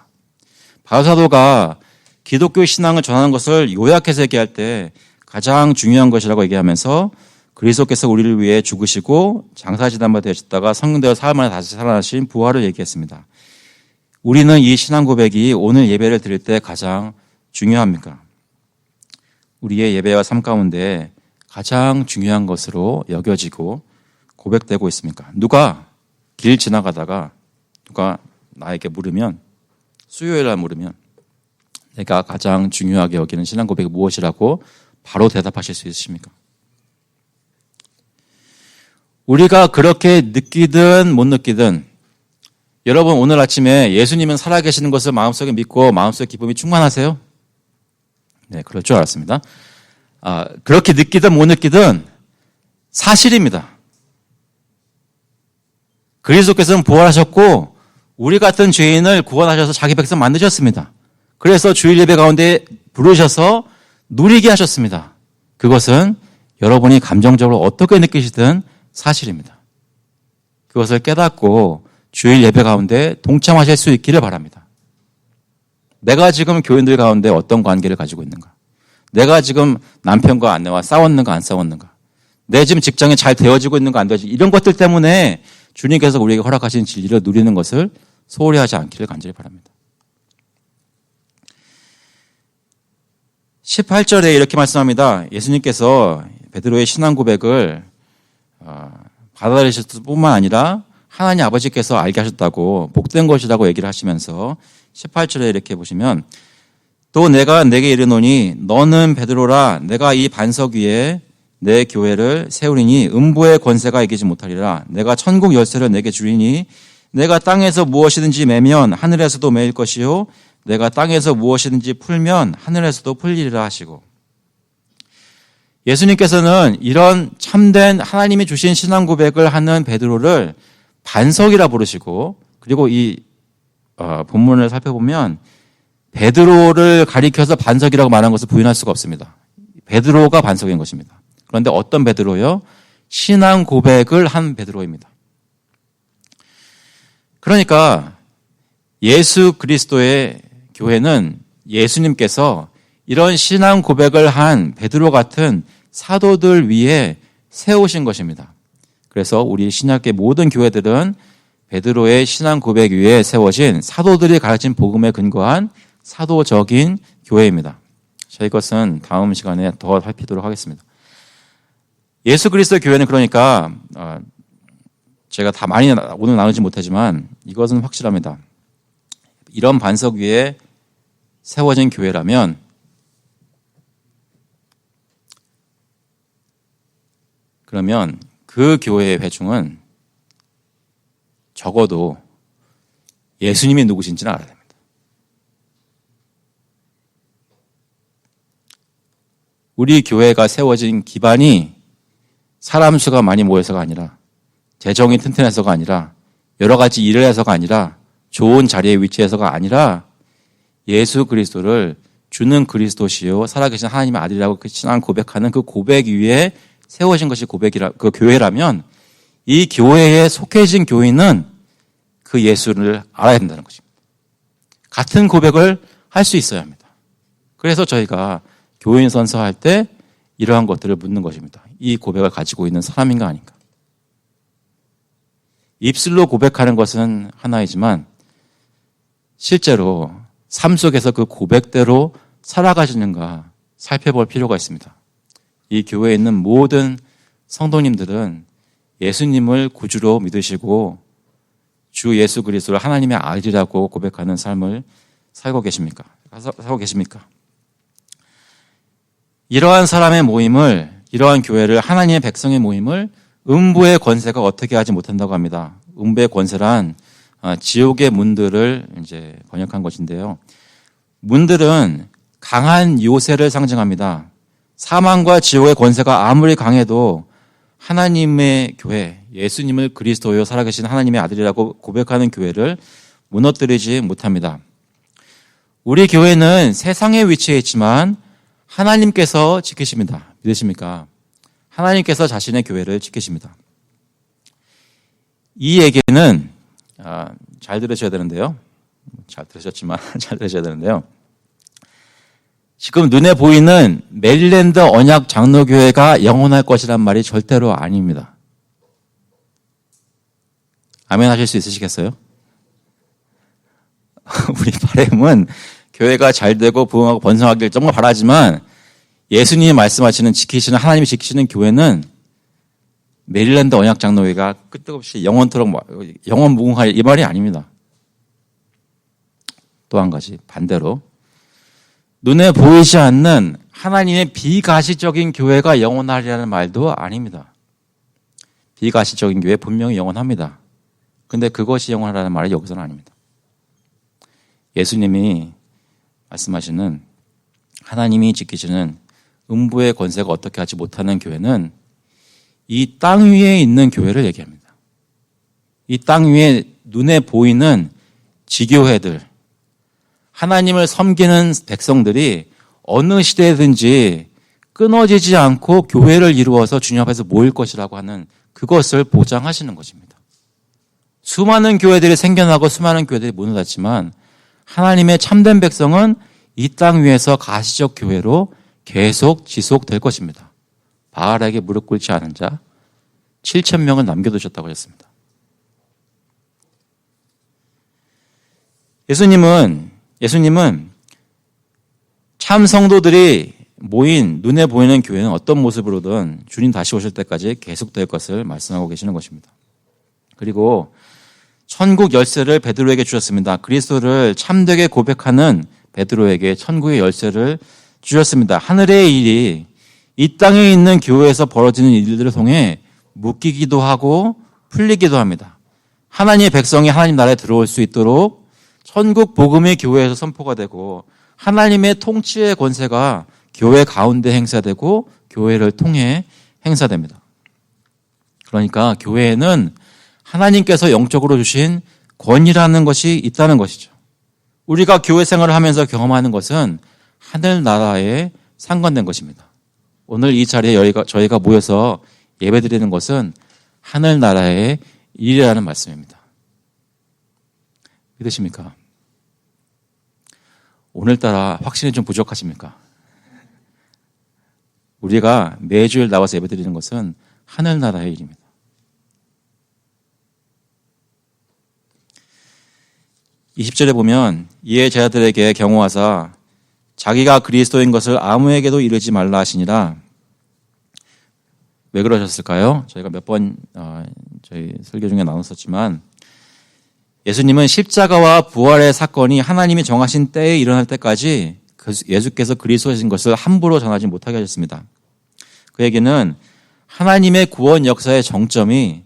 바울 사도가 기독교 신앙을 전하는 것을 요약해서 얘기할 때 가장 중요한 것이라고 얘기하면서 그리스도께서 우리를 위해 죽으시고 장사 지낸 바 되셨다가 성경대로 사흘 만에 다시 살아나신 부활을 얘기했습니다. 우리는 이 신앙 고백이 오늘 예배를 드릴 때 가장 중요합니까? 우리의 예배와 삶 가운데 가장 중요한 것으로 여겨지고 고백되고 있습니까? 누가 길 지나가다가 누가 나에게 물으면 수요일날 물으면 내가 가장 중요하게 여기는 신앙 고백이 무엇이라고 바로 대답하실 수 있으십니까? 우리가 그렇게 느끼든 못 느끼든 여러분 오늘 아침에 예수님은 살아계시는 것을 마음속에 믿고 마음속에 기쁨이 충만하세요? 네, 그럴 줄 알았습니다. 그렇게 느끼든 못 느끼든 사실입니다. 그리스도께서는 부활하셨고 우리 같은 죄인을 구원하셔서 자기 백성 만드셨습니다. 그래서 주일 예배 가운데 부르셔서 누리게 하셨습니다. 그것은 여러분이 감정적으로 어떻게 느끼시든 사실입니다. 그것을 깨닫고 주일 예배 가운데 동참하실 수 있기를 바랍니다. 내가 지금 교인들 가운데 어떤 관계를 가지고 있는가? 내가 지금 남편과 아내와 싸웠는가 안 싸웠는가? 내 지금 직장이 잘 되어지고 있는가 안 되어지고 이런 것들 때문에 주님께서 우리에게 허락하신 진리를 누리는 것을 소홀히 하지 않기를 간절히 바랍니다. 18절에 이렇게 말씀합니다. 예수님께서 베드로의 신앙 고백을 받아들이셨을 뿐만 아니라 하나님 아버지께서 알게 하셨다고 복된 것이라고 얘기를 하시면서 18절에 이렇게 보시면 또 내가 내게 이르노니 너는 베드로라 내가 이 반석 위에 내 교회를 세우리니 음부의 권세가 이기지 못하리라. 내가 천국 열쇠를 내게 주리니 내가 땅에서 무엇이든지 매면 하늘에서도 매일 것이요 내가 땅에서 무엇이든지 풀면 하늘에서도 풀리리라 하시고 예수님께서는 이런 참된 하나님이 주신 신앙 고백을 하는 베드로를 반석이라 부르시고 그리고 이 본문을 살펴보면 베드로를 가리켜서 반석이라고 말한 것을 부인할 수가 없습니다. 베드로가 반석인 것입니다. 그런데 어떤 베드로요? 신앙 고백을 한 베드로입니다. 그러니까 예수 그리스도의 교회는 예수님께서 이런 신앙 고백을 한 베드로 같은 사도들 위에 세우신 것입니다. 그래서 우리 신약계 모든 교회들은 베드로의 신앙 고백 위에 세워진 사도들이 가르친 복음에 근거한 사도적인 교회입니다. 자, 이것은 다음 시간에 더 살피도록 하겠습니다. 예수 그리스도 교회는 그러니까 제가 다 많이 오늘 나누지 못하지만 이것은 확실합니다. 이런 반석 위에 세워진 교회라면 그러면 그 교회의 회중은 적어도 예수님이 누구신지는 알아야 됩니다. 우리 교회가 세워진 기반이 사람 수가 많이 모여서가 아니라 재정이 튼튼해서가 아니라 여러 가지 일을 해서가 아니라 좋은 자리에 위치해서가 아니라 예수 그리스도를 주는 그리스도시요 살아계신 하나님의 아들이라고 그 신앙 고백하는 그 고백 위에 세워진 것이 그 교회라면 이 교회에 속해진 교인은 그 예수를 알아야 된다는 것입니다. 같은 고백을 할 수 있어야 합니다. 그래서 저희가 교인 선서할 때 이러한 것들을 묻는 것입니다. 이 고백을 가지고 있는 사람인가 아닌가. 입술로 고백하는 것은 하나이지만 실제로 삶 속에서 그 고백대로 살아가시는가 살펴볼 필요가 있습니다. 이 교회에 있는 모든 성도님들은 예수님을 구주로 믿으시고 주 예수 그리스도를 하나님의 아들이라고 고백하는 삶을 살고 계십니까? 이러한 사람의 모임을, 이러한 교회를, 하나님의 백성의 모임을 음부의 권세가 어떻게 하지 못한다고 합니다. 음부의 권세란 지옥의 문들을 이제 번역한 것인데요. 문들은 강한 요새를 상징합니다. 사망과 지옥의 권세가 아무리 강해도 하나님의 교회, 예수님을 그리스도요 살아계신 하나님의 아들이라고 고백하는 교회를 무너뜨리지 못합니다. 우리 교회는 세상에 위치해 있지만 하나님께서 지키십니다. 믿으십니까? 하나님께서 자신의 교회를 지키십니다. 이 얘기는 잘 들으셔야 되는데요. 잘 들으셨지만 잘 들으셔야 되는데요. 지금 눈에 보이는 메릴랜드 언약 장로교회가 영원할 것이란 말이 절대로 아닙니다. 아멘 하실 수 있으시겠어요? 우리 바람은 교회가 잘 되고 부흥하고 번성하길 정말 바라지만 예수님이 말씀하시는 지키시는 하나님이 지키시는 교회는 메릴랜드 언약 장로회가 끄떡없이 영원토록 영원 무궁할 이 말이 아닙니다. 또 한 가지 반대로 눈에 보이지 않는 하나님의 비가시적인 교회가 영원하리라는 말도 아닙니다. 비가시적인 교회 분명히 영원합니다. 근데 그것이 영원하라는 말이 여기서는 아닙니다. 예수님이 말씀하시는 하나님이 지키시는 음부의 권세가 어떻게 하지 못하는 교회는 이 땅 위에 있는 교회를 얘기합니다. 이 땅 위에 눈에 보이는 지교회들, 하나님을 섬기는 백성들이 어느 시대든지 끊어지지 않고 교회를 이루어서 주님 앞에서 모일 것이라고 하는 그것을 보장하시는 것입니다. 수많은 교회들이 생겨나고 수많은 교회들이 무너졌지만 하나님의 참된 백성은 이 땅 위에서 가시적 교회로 계속 지속될 것입니다. 바알에게 무릎 꿇지 않은 자 7,000명을 남겨두셨다고 하셨습니다. 예수님은 참 성도들이 모인 눈에 보이는 교회는 어떤 모습으로든 주님 다시 오실 때까지 계속될 것을 말씀하고 계시는 것입니다. 그리고 천국 열쇠를 베드로에게 주셨습니다. 그리스도를 참되게 고백하는 베드로에게 천국의 열쇠를 주셨습니다. 하늘의 일이 이 땅에 있는 교회에서 벌어지는 일들을 통해 묶이기도 하고 풀리기도 합니다. 하나님의 백성이 하나님 나라에 들어올 수 있도록 천국 복음의 교회에서 선포가 되고 하나님의 통치의 권세가 교회 가운데 행사되고 교회를 통해 행사됩니다. 그러니까 교회에는 하나님께서 영적으로 주신 권위라는 것이 있다는 것이죠. 우리가 교회 생활을 하면서 경험하는 것은 하늘나라에 상관된 것입니다. 오늘 이 자리에 저희가 모여서 예배드리는 것은 하늘나라의 일이라는 말씀입니다. 믿으십니까? 오늘따라 확신이 좀 부족하십니까? 우리가 매주일 나와서 예배드리는 것은 하늘나라의 일입니다. 20절에 보면 이에 제자들에게 경고하사 자기가 그리스도인 것을 아무에게도 이르지 말라 하시니라. 왜 그러셨을까요? 저희가 몇 번 저희 설교 중에 나눴었지만 예수님은 십자가와 부활의 사건이 하나님이 정하신 때에 일어날 때까지 예수께서 그리스도이신 것을 함부로 전하지 못하게 하셨습니다. 그 얘기는 하나님의 구원 역사의 정점이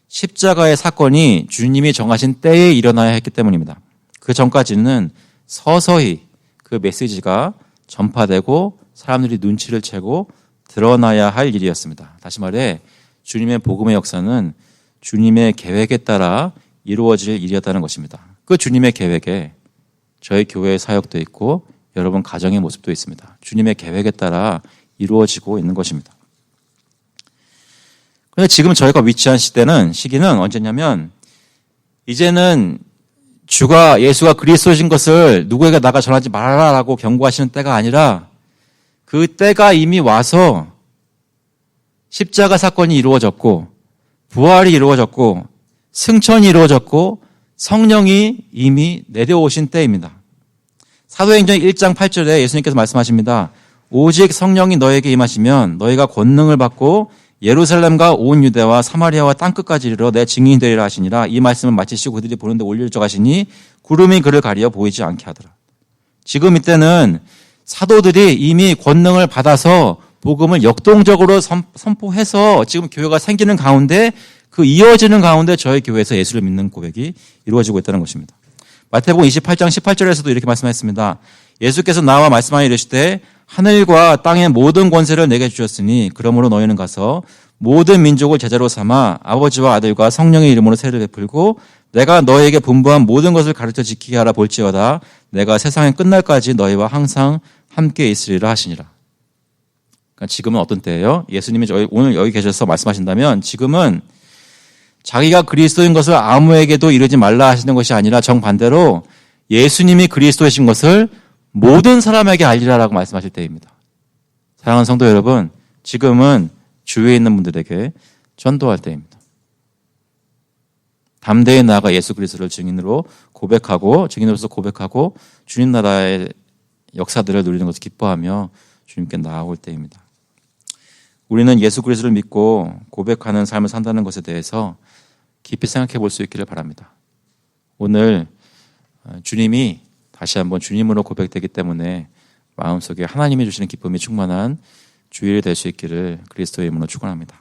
십자가의 사건이 주님이 정하신 때에 일어나야 했기 때문입니다. 그 전까지는 서서히 그 메시지가 전파되고 사람들이 눈치를 채고 드러나야 할 일이었습니다. 다시 말해 주님의 복음의 역사는 주님의 계획에 따라 이루어질 일이었다는 것입니다. 그 주님의 계획에 저희 교회의 사역도 있고 여러분 가정의 모습도 있습니다. 주님의 계획에 따라 이루어지고 있는 것입니다. 그런데 지금 저희가 위치한 시기는 언제냐면 이제는 예수가 그리스도이신 것을 누구에게 나가 전하지 말아라라고 경고하시는 때가 아니라 그 때가 이미 와서 십자가 사건이 이루어졌고 부활이 이루어졌고 승천이 이루어졌고 성령이 이미 내려오신 때입니다. 사도행전 1장 8절에 예수님께서 말씀하십니다. 오직 성령이 너에게 임하시면 너희가 권능을 받고 예루살렘과 온 유대와 사마리아와 땅끝까지 이르러 내 증인이 되리라 하시니라. 이 말씀을 마치시고 그들이 보는데 올릴적 하시니 구름이 그를 가리어 보이지 않게 하더라. 지금 이때는 사도들이 이미 권능을 받아서 복음을 역동적으로 선포해서 지금 교회가 생기는 가운데 그 이어지는 가운데 저희 교회에서 예수를 믿는 고백이 이루어지고 있다는 것입니다. 마태복음 28장 18절에서도 이렇게 말씀하셨습니다. 예수께서 나와 말씀하여 이르시되 하늘과 땅의 모든 권세를 내게 주셨으니 그러므로 너희는 가서 모든 민족을 제자로 삼아 아버지와 아들과 성령의 이름으로 세례를 베풀고 내가 너희에게 분부한 모든 것을 가르쳐 지키게 하라 볼지어다 내가 세상의 끝날까지 너희와 항상 함께 있으리라 하시니라. 그러니까 지금은 어떤 때예요? 예수님이 오늘 여기 계셔서 말씀하신다면 지금은 자기가 그리스도인 것을 아무에게도 이르지 말라 하시는 것이 아니라 정반대로 예수님이 그리스도이신 것을 모든 사람에게 알리라라고 말씀하실 때입니다. 사랑하는 성도 여러분, 지금은 주위에 있는 분들에게 전도할 때입니다. 담대히 나아가 예수 그리스도를 증인으로서 고백하고 주님 나라의 역사들을 누리는 것을 기뻐하며 주님께 나아올 때입니다. 우리는 예수 그리스도를 믿고 고백하는 삶을 산다는 것에 대해서 깊이 생각해 볼 수 있기를 바랍니다. 오늘 주님이 다시 한번 주님으로 고백되기 때문에 마음속에 하나님이 주시는 기쁨이 충만한 주일이 될 수 있기를 그리스도의 이름으로 축원합니다.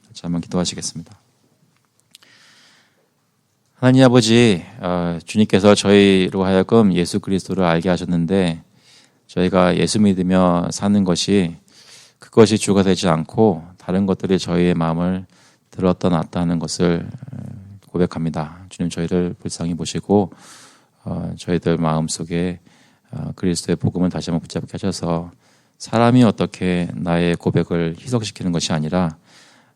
같이 한번 기도하시겠습니다. 하나님 아버지, 주님께서 저희로 하여금 예수 그리스도를 알게 하셨는데 저희가 예수 믿으며 사는 것이 그것이 주가 되지 않고 다른 것들이 저희의 마음을 들었다 놨다는 것을 고백합니다. 주님 저희를 불쌍히 보시고 저희들 마음속에 그리스도의 복음을 다시 한번 붙잡게 하셔서 사람이 어떻게 나의 고백을 희석시키는 것이 아니라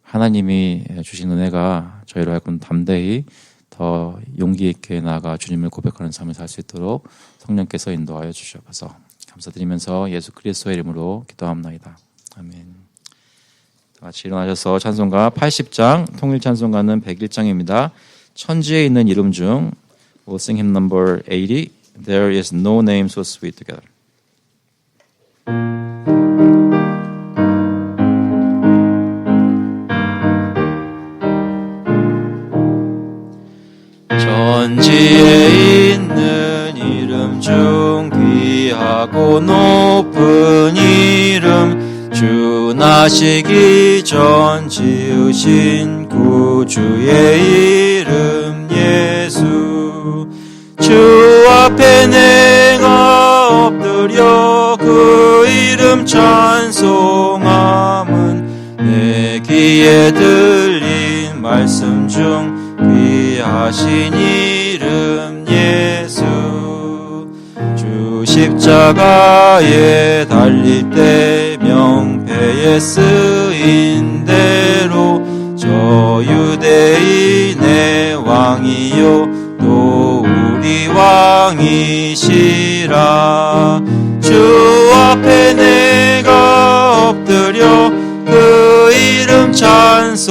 하나님이 주신 은혜가 저희로 하여금 담대히 더 용기 있게 나아가 주님을 고백하는 삶을 살 수 있도록 성령께서 인도하여 주셔서 감사드리면서 예수 그리스도의 이름으로 기도합나이다. 아멘. 다 같이 일어나셔서 찬송가 80장, 통일 찬송가는 101장입니다. 천지에 있는 이름 중 We'll sing hymn number 80. There is no name so sweet together. 천지에 있는 이름 중 귀하고 높은 이름 주 나시기 전 지으신 구주의 이름 예수 주 앞에 내가 엎드려 그 이름 찬송함은 내 귀에 들린 말씀 중 귀하신 이름 예수 주 십자가에 달릴 때 명패에 쓰인 대로 저 유대인의 왕이요 또 우리 왕이시라 주 앞에 내가 엎드려 그 이름 찬송함은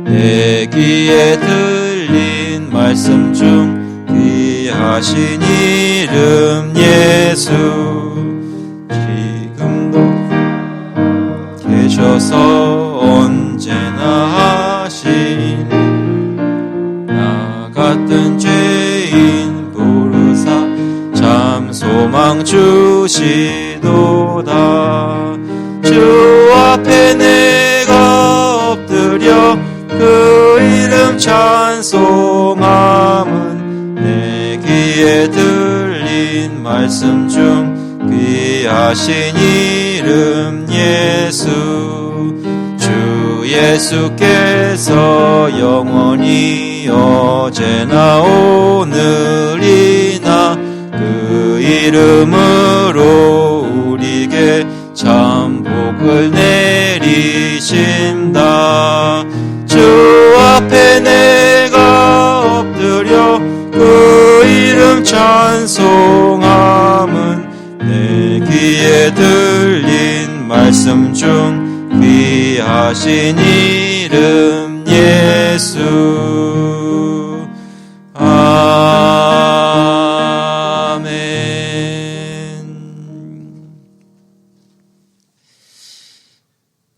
내 귀에 들린 말씀 중 귀하신 이름 예수 지금도 계셔서 언제나 하신 나 같은 죄인 부르사 참 소망 주시도다 주 앞에 내가 엎드려 그 이름 찬송함은 내 귀에 들린 말씀 중 귀하신 이름 예수 주 예수께서 영원히 어제나 오늘이나 그 이름으로 우리에게 참 복을 내리신다 주 앞에 내가 엎드려 그 이름 찬송함은 내 귀에 들린 말씀 중 귀하신 이름 예수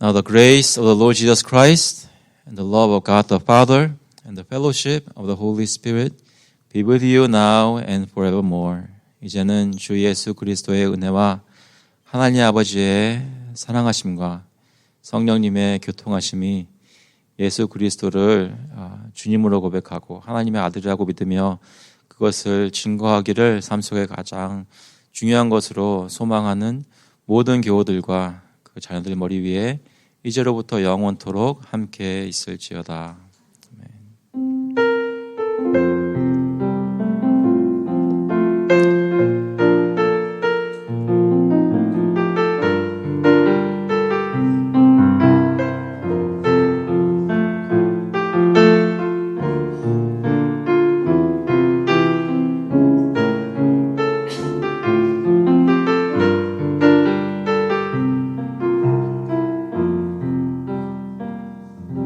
Now the grace of the Lord Jesus Christ and the love of God the Father and the fellowship of the Holy Spirit be with you now and forevermore. 이제는 주 예수 그리스도의 은혜와 하나님 아버지의 사랑하심과 성령님의 교통하심이 예수 그리스도를 주님으로 고백하고 하나님의 아들이라고 믿으며 그것을 증거하기를 삶 속에 가장 중요한 것으로 소망하는 모든 교우들과 그 자녀들 머리 위에 이제로부터 영원토록 함께 있을지어다.